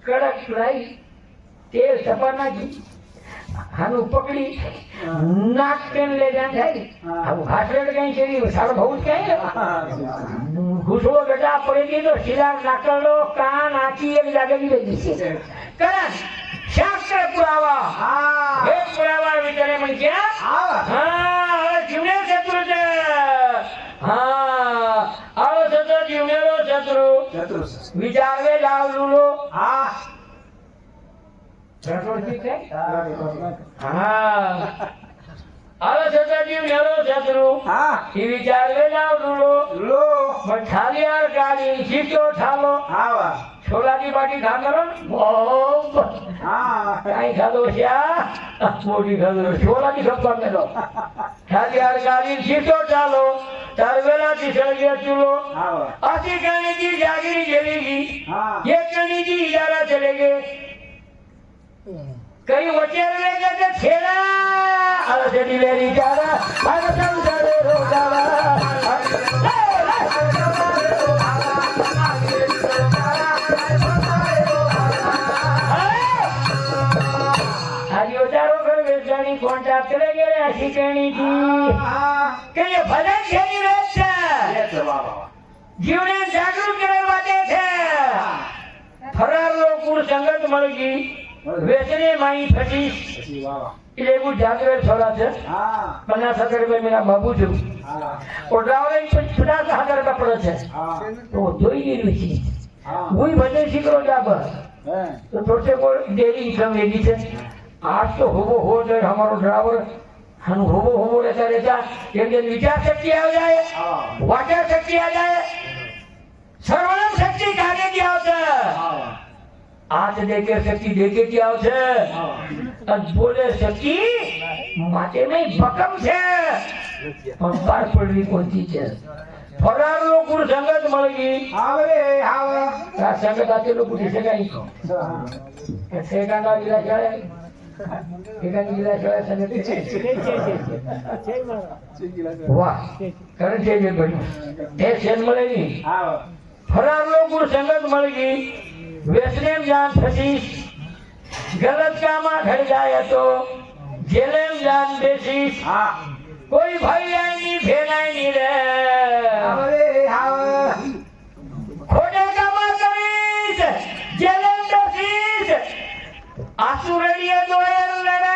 Speaker 1: કડક લાઈ તેલ સપના કી હાનું પકડી નાક કેન લે જાન થાય આવું ઘાસલેટ કઈ કેરી સારો બહુ કઈ ઘૂસવો બેટા પડી તો શિલા નાકલો કાન આખી એક જાગેલી બેઠી છે કરણ શાસ્ત્ર પુરાવા હે પુરાવા વિચારે મન ક્યાં હા હવે જીવને શત્રુ છે હા આવો શત્રુ જીવનેરો શત્રુ વિચારવે જાવ લૂલો હા છોલાની બાટી ખાધો કઈ ખાધો મોટી ખાધો છોલાની ખબર મેલો ખાલી યાર ગાડી સીધો ચાલો તાર વેલાથી સળગે ચૂલો આથી કણીજી જાગીરી જલેગી ये कणीजी इजारा चलेगे कई वचेर लेके ते छेड़ा अरे जड़ी लेरी जारा अरे सब जारे रोजावा आदियो चारो कर वेचाणी कॉन्ट्रैक्ट करेगे रे ऐसी कहनी थी कि ये भजन छेड़ी वेच जीवने जागरूक करवा दे थे फरार लोग कुल संगत मळगी वेचने माई फटी એટલે હું જાગૃત છોડા છે 50,000 રૂપિયા મેરા બાબુ છું ઓડાવલે 50,000 રૂપિયા પડે છે તો જોઈ ગયું છે હું ભજન શીખરો જાબ તો થોડે કો ડેરી ઇન્કમ લેની છે आज तो हो जाए हमारो ड्राइवर हम हो रहता एक दिन विचार शक्ति आ जाए वाचा शक्ति आ जाए सर्वनाम शक्ति कागे की आवશે आज देखे शक्ति देखे की आवશે અને બોલે શક્તિ માથે નહીં ભકમ છે પણ પાર પડવી કોંતી છે ફરાર લોકો સંગત મળી આવે આવે આ સંગત આતે લોકો છે કાઈ છે કાંગા ગિલા છે એકાની ગિલા છે સંગત છે વાહ કરે છે જે બની એ સેન મળે ની ફરાર લોકો સંગત મળી વેસનેમ જાન ફસી गलत कामा घर जाए तो जेलेम जान बेसी कोई भाई आई नहीं भेन आई नहीं रे खोटे कामा करीस जेलेम बेसीस आंसू रेडियो दोयर लड़ा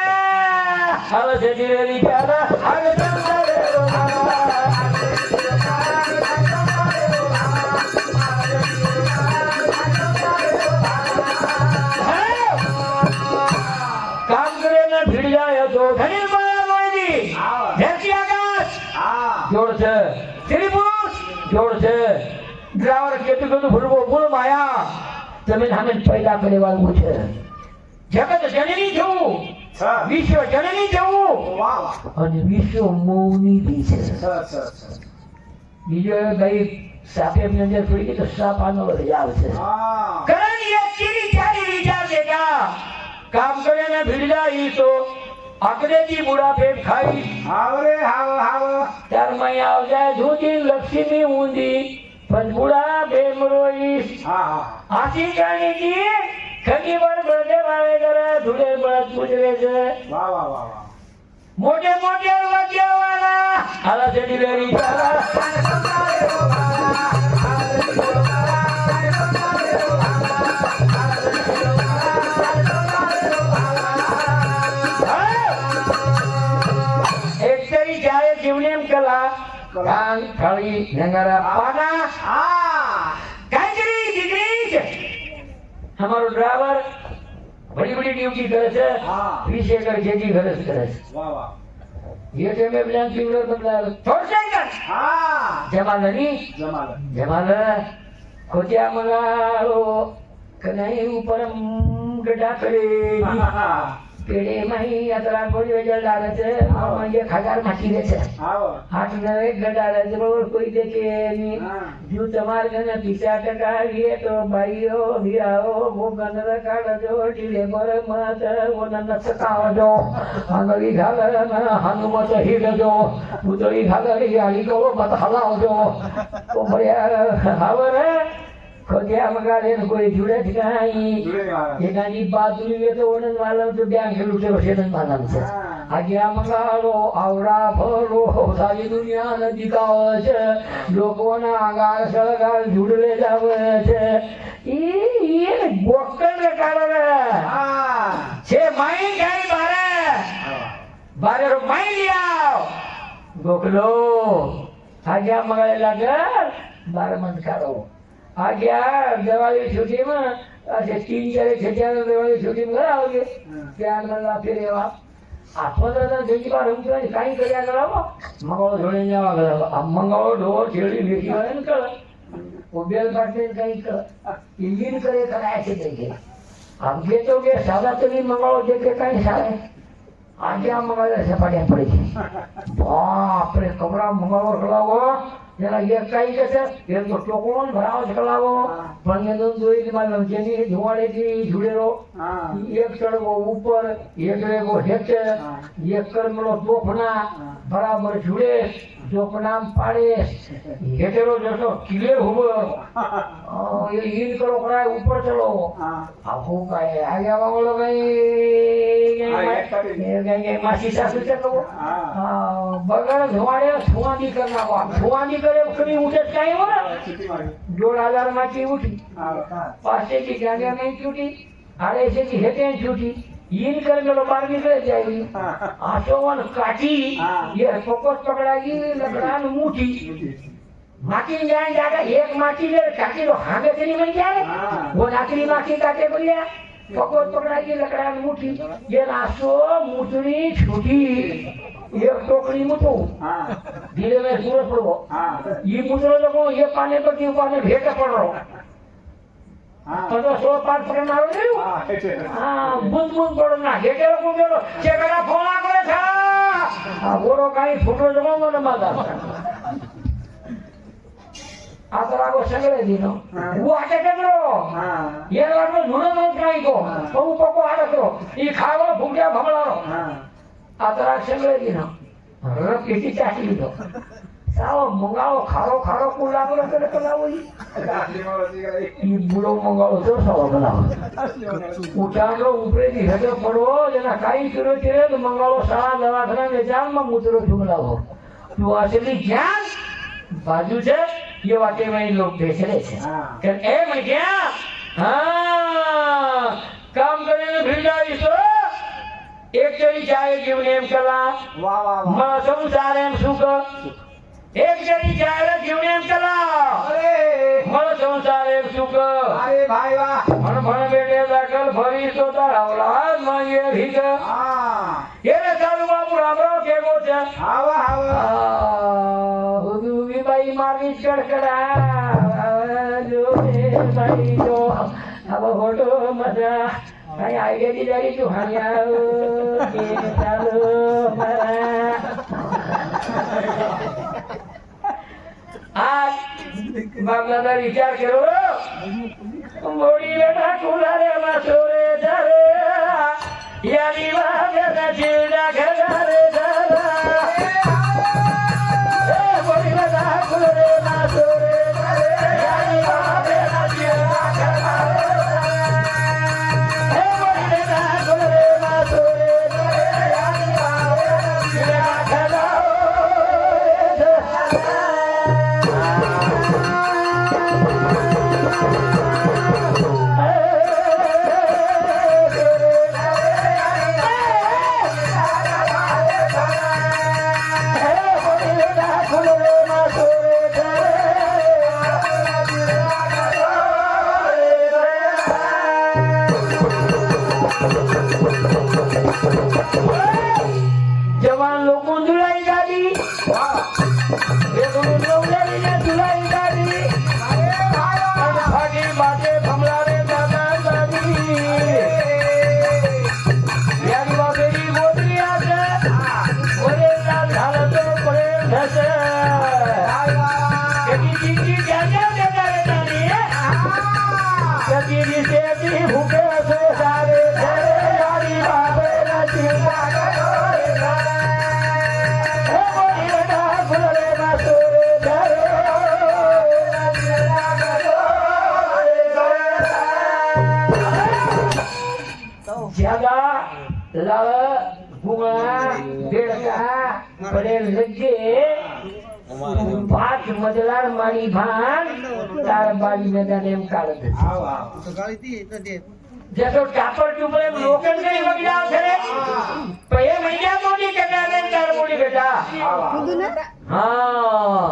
Speaker 1: हल से धीरे विचारा हल संसारे काम करे ना भिड़ जाए तो घनी माया मोदी धरती आकाश जोड़ से त्रिभुज जोड़ से ड्राइवर केतु केतु भूलबो बोल माया जमीन हमें पैदा करे वाળું છે જગત જનની છું વિશ્વ જનની છું અને વિશ્વ મૌની બી છે બીજો ભાઈ સાપે ની અંદર થોડી કે તો સાપ આનો વિચાર છે કરણ ये चीरी चारी विचार देगा काम करे ना भिड़ जाई तो अंग्रेजी बुढ़ापे खाई हावरे हाव त्यार मई आव जाए झूठी लक्ष्मी ऊंधी पण बुढ़ापे मरोई हासी कहनी की खगी वर बळदे वाळे जरा धुळे बळत पुजलेच
Speaker 2: वा वा वा वा
Speaker 1: मोठे मोठे वाक्यवाला आला ते डिलेवरी एक तरी जाय जीवनेम कला कान थाळी नंगारा पाना कांजरी डिग्री हमारो ड्राइवर बड़ी बड़ी ड्यूटी करे छे
Speaker 2: हाँ।
Speaker 1: 20 एकड़ खेती करे छे
Speaker 2: वा वा
Speaker 1: ये टे में प्लान फिंगर बदला छोड़ सेकंड
Speaker 2: हा
Speaker 1: जमालनी
Speaker 2: जमाल
Speaker 1: जमाल खोटिया मंगालो कनाई ऊपर गड्ढा करे पेड़े माही यात्रा कोई वेजल डाले छे और ये खजार माटी रे छे
Speaker 2: આવો
Speaker 1: 8-9 गड्ढा रे छे बरोबर कोई देखे नहीं
Speaker 2: हाँ।
Speaker 1: जो તમાર કને 50% ये तो भाईओ हीराओ वो गनर काढ जो ढीले पर मत ओनन सकाव जो अंगली घाल हनुमत हिड जो पुतळी घाल याली को मत हलाव जो तो बढ़िया हावर खोदिया मगाले कोई जुड़े ठिकाई
Speaker 2: जुड़े महाराज
Speaker 1: एकानी बाजू ये तो ओनन वाला तो ब्यांक लुटे वशेन मानन से आज्ञा मंगालो आवड़ा भरो सारी दुनिया नदी कावच लोकोना आगार सळगार जुडले जावच ये गोकल कारण
Speaker 2: हा
Speaker 1: छे माई गई बारे बारे रो माई लियाओ गोकलो आज्ञा मंगाले लागल 12 मंथ काढो आज्ञा दिवाळी छुट्टी में ऐसे 3-4 छेटिया दिवाळी छुट्टी में घर आओगे प्यार मला फिर एवा 15 दिन जेकी बार हम तो काई કર્યા કરાવો મંગળો જોડે જવા કરાવો આ મંગળો ઢોર છેડી વેચી વાળે ને કર वो बेल काटने काई कर इंजिन करे कराय છે દેખે हम के तो के सादा तरी मंगळो देखे काई सारे आज्ञा मंगळा सपाट्या पड़ी बाप रे कमरा मंगळो खलाવો जरा ये काई के ये तो टोकोन भराव खलाવો પણ એ દોન જોઈ કે માલમ જેની ધોવાડે થી जुड़ेरो
Speaker 2: हा
Speaker 1: एक चढ़વો ऊपर एक रेगो हेठे एक करमलो तोफना बराबर जुड़े तोफना पाड़े हेठेरो जसो क्लियर होबो ये इन करो कराय ऊपर चलो
Speaker 2: हा
Speaker 1: आखो काय आगे वांगलो गई ये मासी सासू चलो बगर धोवाड़े छुआनी करना वा छुआनी करे कभी उठे काई हो
Speaker 2: छुट्टी मारी
Speaker 1: 2000 माची उठी
Speaker 2: हा
Speaker 1: पासे की जागे नहीं छूटी आड़े से की हेते छूटी इन कर मेलो बाहर निकल जाएगी आटोवन काटी ये फोकस पकड़ागी लकड़ान मुठी माटी जाए जागा एक माटी ले काटी तो हागे से नहीं बन जाए वो नाकरी माटी काटे बोलिया फोकस पकड़ागी लकड़ान मुठी ये नासो मुटनी छूटी ये टोकरी मुठो धीरे में सूरज पड़ो ये मुटरो लोगो ये पाने पर क्यों पाने भेट पड़ो तो 100-5 पकड़ना हो गयो बुंद बुंद पड़ो ना हेटे लोगो गेलो चेकड़ा फोना करे था बोरो काई फुटो जमो मन मादा आतरागो सगळे दिनो वो आटे करो ये वाटो धुनो मत काई को पऊ पको आडकरो ई खावो भूक्या भमलारो आतरा सगळे दिनो रप किती चाटी लीधो साव मंगाओ खारो खारो कुला पर करे कलावो ई बुड़ो मंगाओ तो साव बनाओ उठानो ऊपरे दी हेडे पड़ो जना काई करो छे तो मंगाओ सारा दवाखाना में जान में मुतरो जुगलावो तू असली ज्ञान बाजू छे ये वाटे में लोग बेचरे छे के ए मैं क्या हां काम करे भीड़ जाई तो एक जरी जाए जीवन एम कला
Speaker 2: वाह वाह वाह
Speaker 1: म संसार एम सुख एक जरी जाए जीवन एम कला
Speaker 2: अरे
Speaker 1: म संसार एम सुख
Speaker 2: अरे भाई वाह
Speaker 1: मन भण बेटे दाखल फरी तो तारा औलाद में ये भीग
Speaker 2: हा
Speaker 1: ये रे सालू बाबू रामराव केगो छे
Speaker 2: आवा आवा
Speaker 1: हुदू भी भाई मारी कड़कड़ा जो रे भाई जो अब होटो मजा आई आईडिया दी जारी तू हरिया के चालो मरा आज बागलादार विचार करो मोड़ी बेटा खुला रे मासोरे जारे यानी वागे ना चिड़ा घरे जारा ए मोड़ी बेटा खुला रे मासोरे जारे यानी वागे ना चिड़ा घरे लाळ गुळा बेडका पडेल लगे भात मजलार मारी भान तार बाली मैदान काढत
Speaker 2: આવો આવો
Speaker 1: जसो टापर टुपरे लोकन के वगी जाव छे पये महीना मोडी कटा ने तार मोडी बेटा हां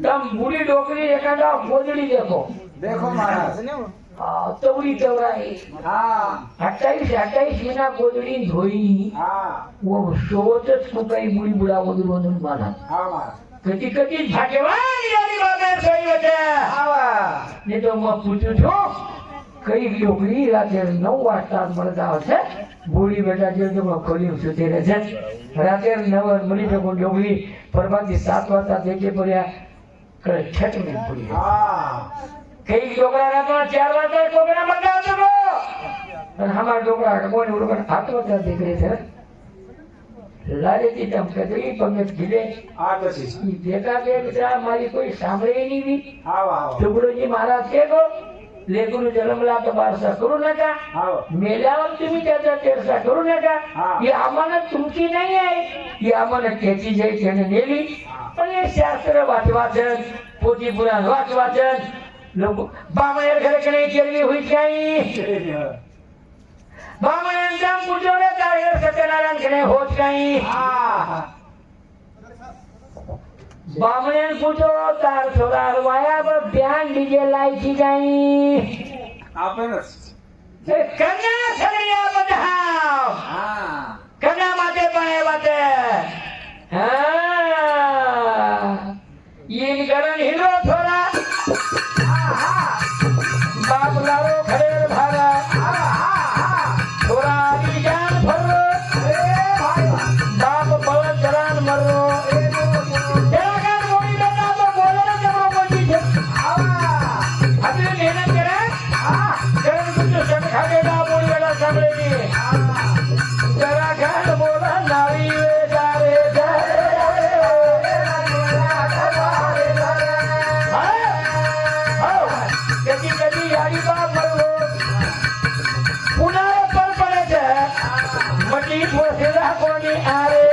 Speaker 1: तम बूढ़ी डोकरी एकादा गोदड़ी देखो
Speaker 2: देखो महाराज
Speaker 1: तवरी तवराई
Speaker 2: हाँ
Speaker 1: 28 महीना गोदड़ी धोई
Speaker 2: हाँ
Speaker 1: वो सोचत कुकाई बुड़ी बुड़ा गोदड़ी वंदन माना
Speaker 2: हाँ महाराज
Speaker 1: कटी कटी भाग्यवान यानी बाबा सही बचे
Speaker 2: आवा
Speaker 1: ने तो मैं पूछूं छो कई डोकरी राते 9 वाजता મળતા હશે બોડી બેટા જે તો ખોલી સુતી રહે છે રાતે 9 મળી તો ડોકરી પરબાદી 7 વાજતા દેખે પડ્યા કરે છટ में પડી
Speaker 2: हाँ
Speaker 1: कई डोकरा रात 4 वाजता कोकरा મળતા હતો અને हमार डोकरा कोने उड़कर 8 वाजता देख रहे थे लारे की तम कदरी पंगत गिले
Speaker 2: आ तो सी
Speaker 1: ई देखा के मारी कोई सांभळे नहीं भी
Speaker 2: आवा आवा
Speaker 1: टुकड़ोजी महाराज के गो लेकरू जन्मला तर बारसा करू नका
Speaker 2: आवा
Speaker 1: मेल्यावर तुम्ही त्याचा तेरसा करू नका
Speaker 2: हा.
Speaker 1: ही अमानत तुमची नाही आहे ही अमानत त्याची जे त्याने नेली पण हे शास्त्र वाचन पोथी पुराण वाचन लोक बामणेर घरकडे केली होई काही बामण्यांचा पूजवले तारेर सत्यनारायणकडे होत काही
Speaker 2: हाँ
Speaker 1: बामण्यान पूजो तार छोरार वाया ध्यान डीजे लायची काही
Speaker 2: आपे न
Speaker 1: कन्या सगळ्या बधाव
Speaker 2: हाँ
Speaker 1: कन्या माते पण वाते इन करण हिरो छोरा बाप लारो खरेर भारा छोरा आली जान भरो बाप बळ चरान मरो तेरा कान मोडी बेटा तो बोले ना जमा बोलती छे अपनी मेहनत करे करण कुछ सब खा बेटा बोल बेटा सामने तेरा कान बोला नारी वे जारे कधी कधी यारी बाप मरलो पुन्हा पर पडे छे मटी पोसेला कोणी आरे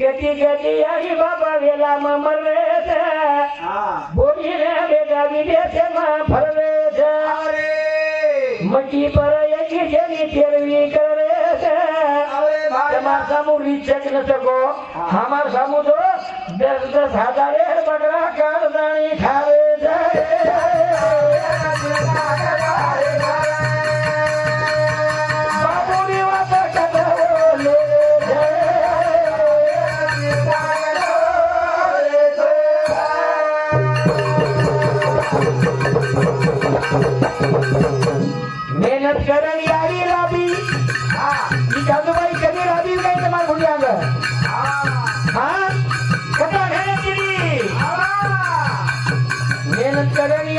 Speaker 1: केटी केटी यारी बाबा वेला में मरवे छे
Speaker 2: हाँ
Speaker 1: बोली रे बेटा विदेश में फरवे छे
Speaker 2: अरे
Speaker 1: मटी पर एक जनी तेरवी करे छे
Speaker 2: अरे भाई
Speaker 1: તમાર સામુ રીચેક ન શકો અમાર સામુ તો 10 હજાર બકરા કાળદાણી ખાવે બાપુની વાત કદાવો લે મહેનત કરણી યારી લાવી ઈ જાદુભાઈ કદી લાવી ગઈ તમાર ભૂલ્યા આગળ હા કટા મહેનત કરી મહેનત કરણી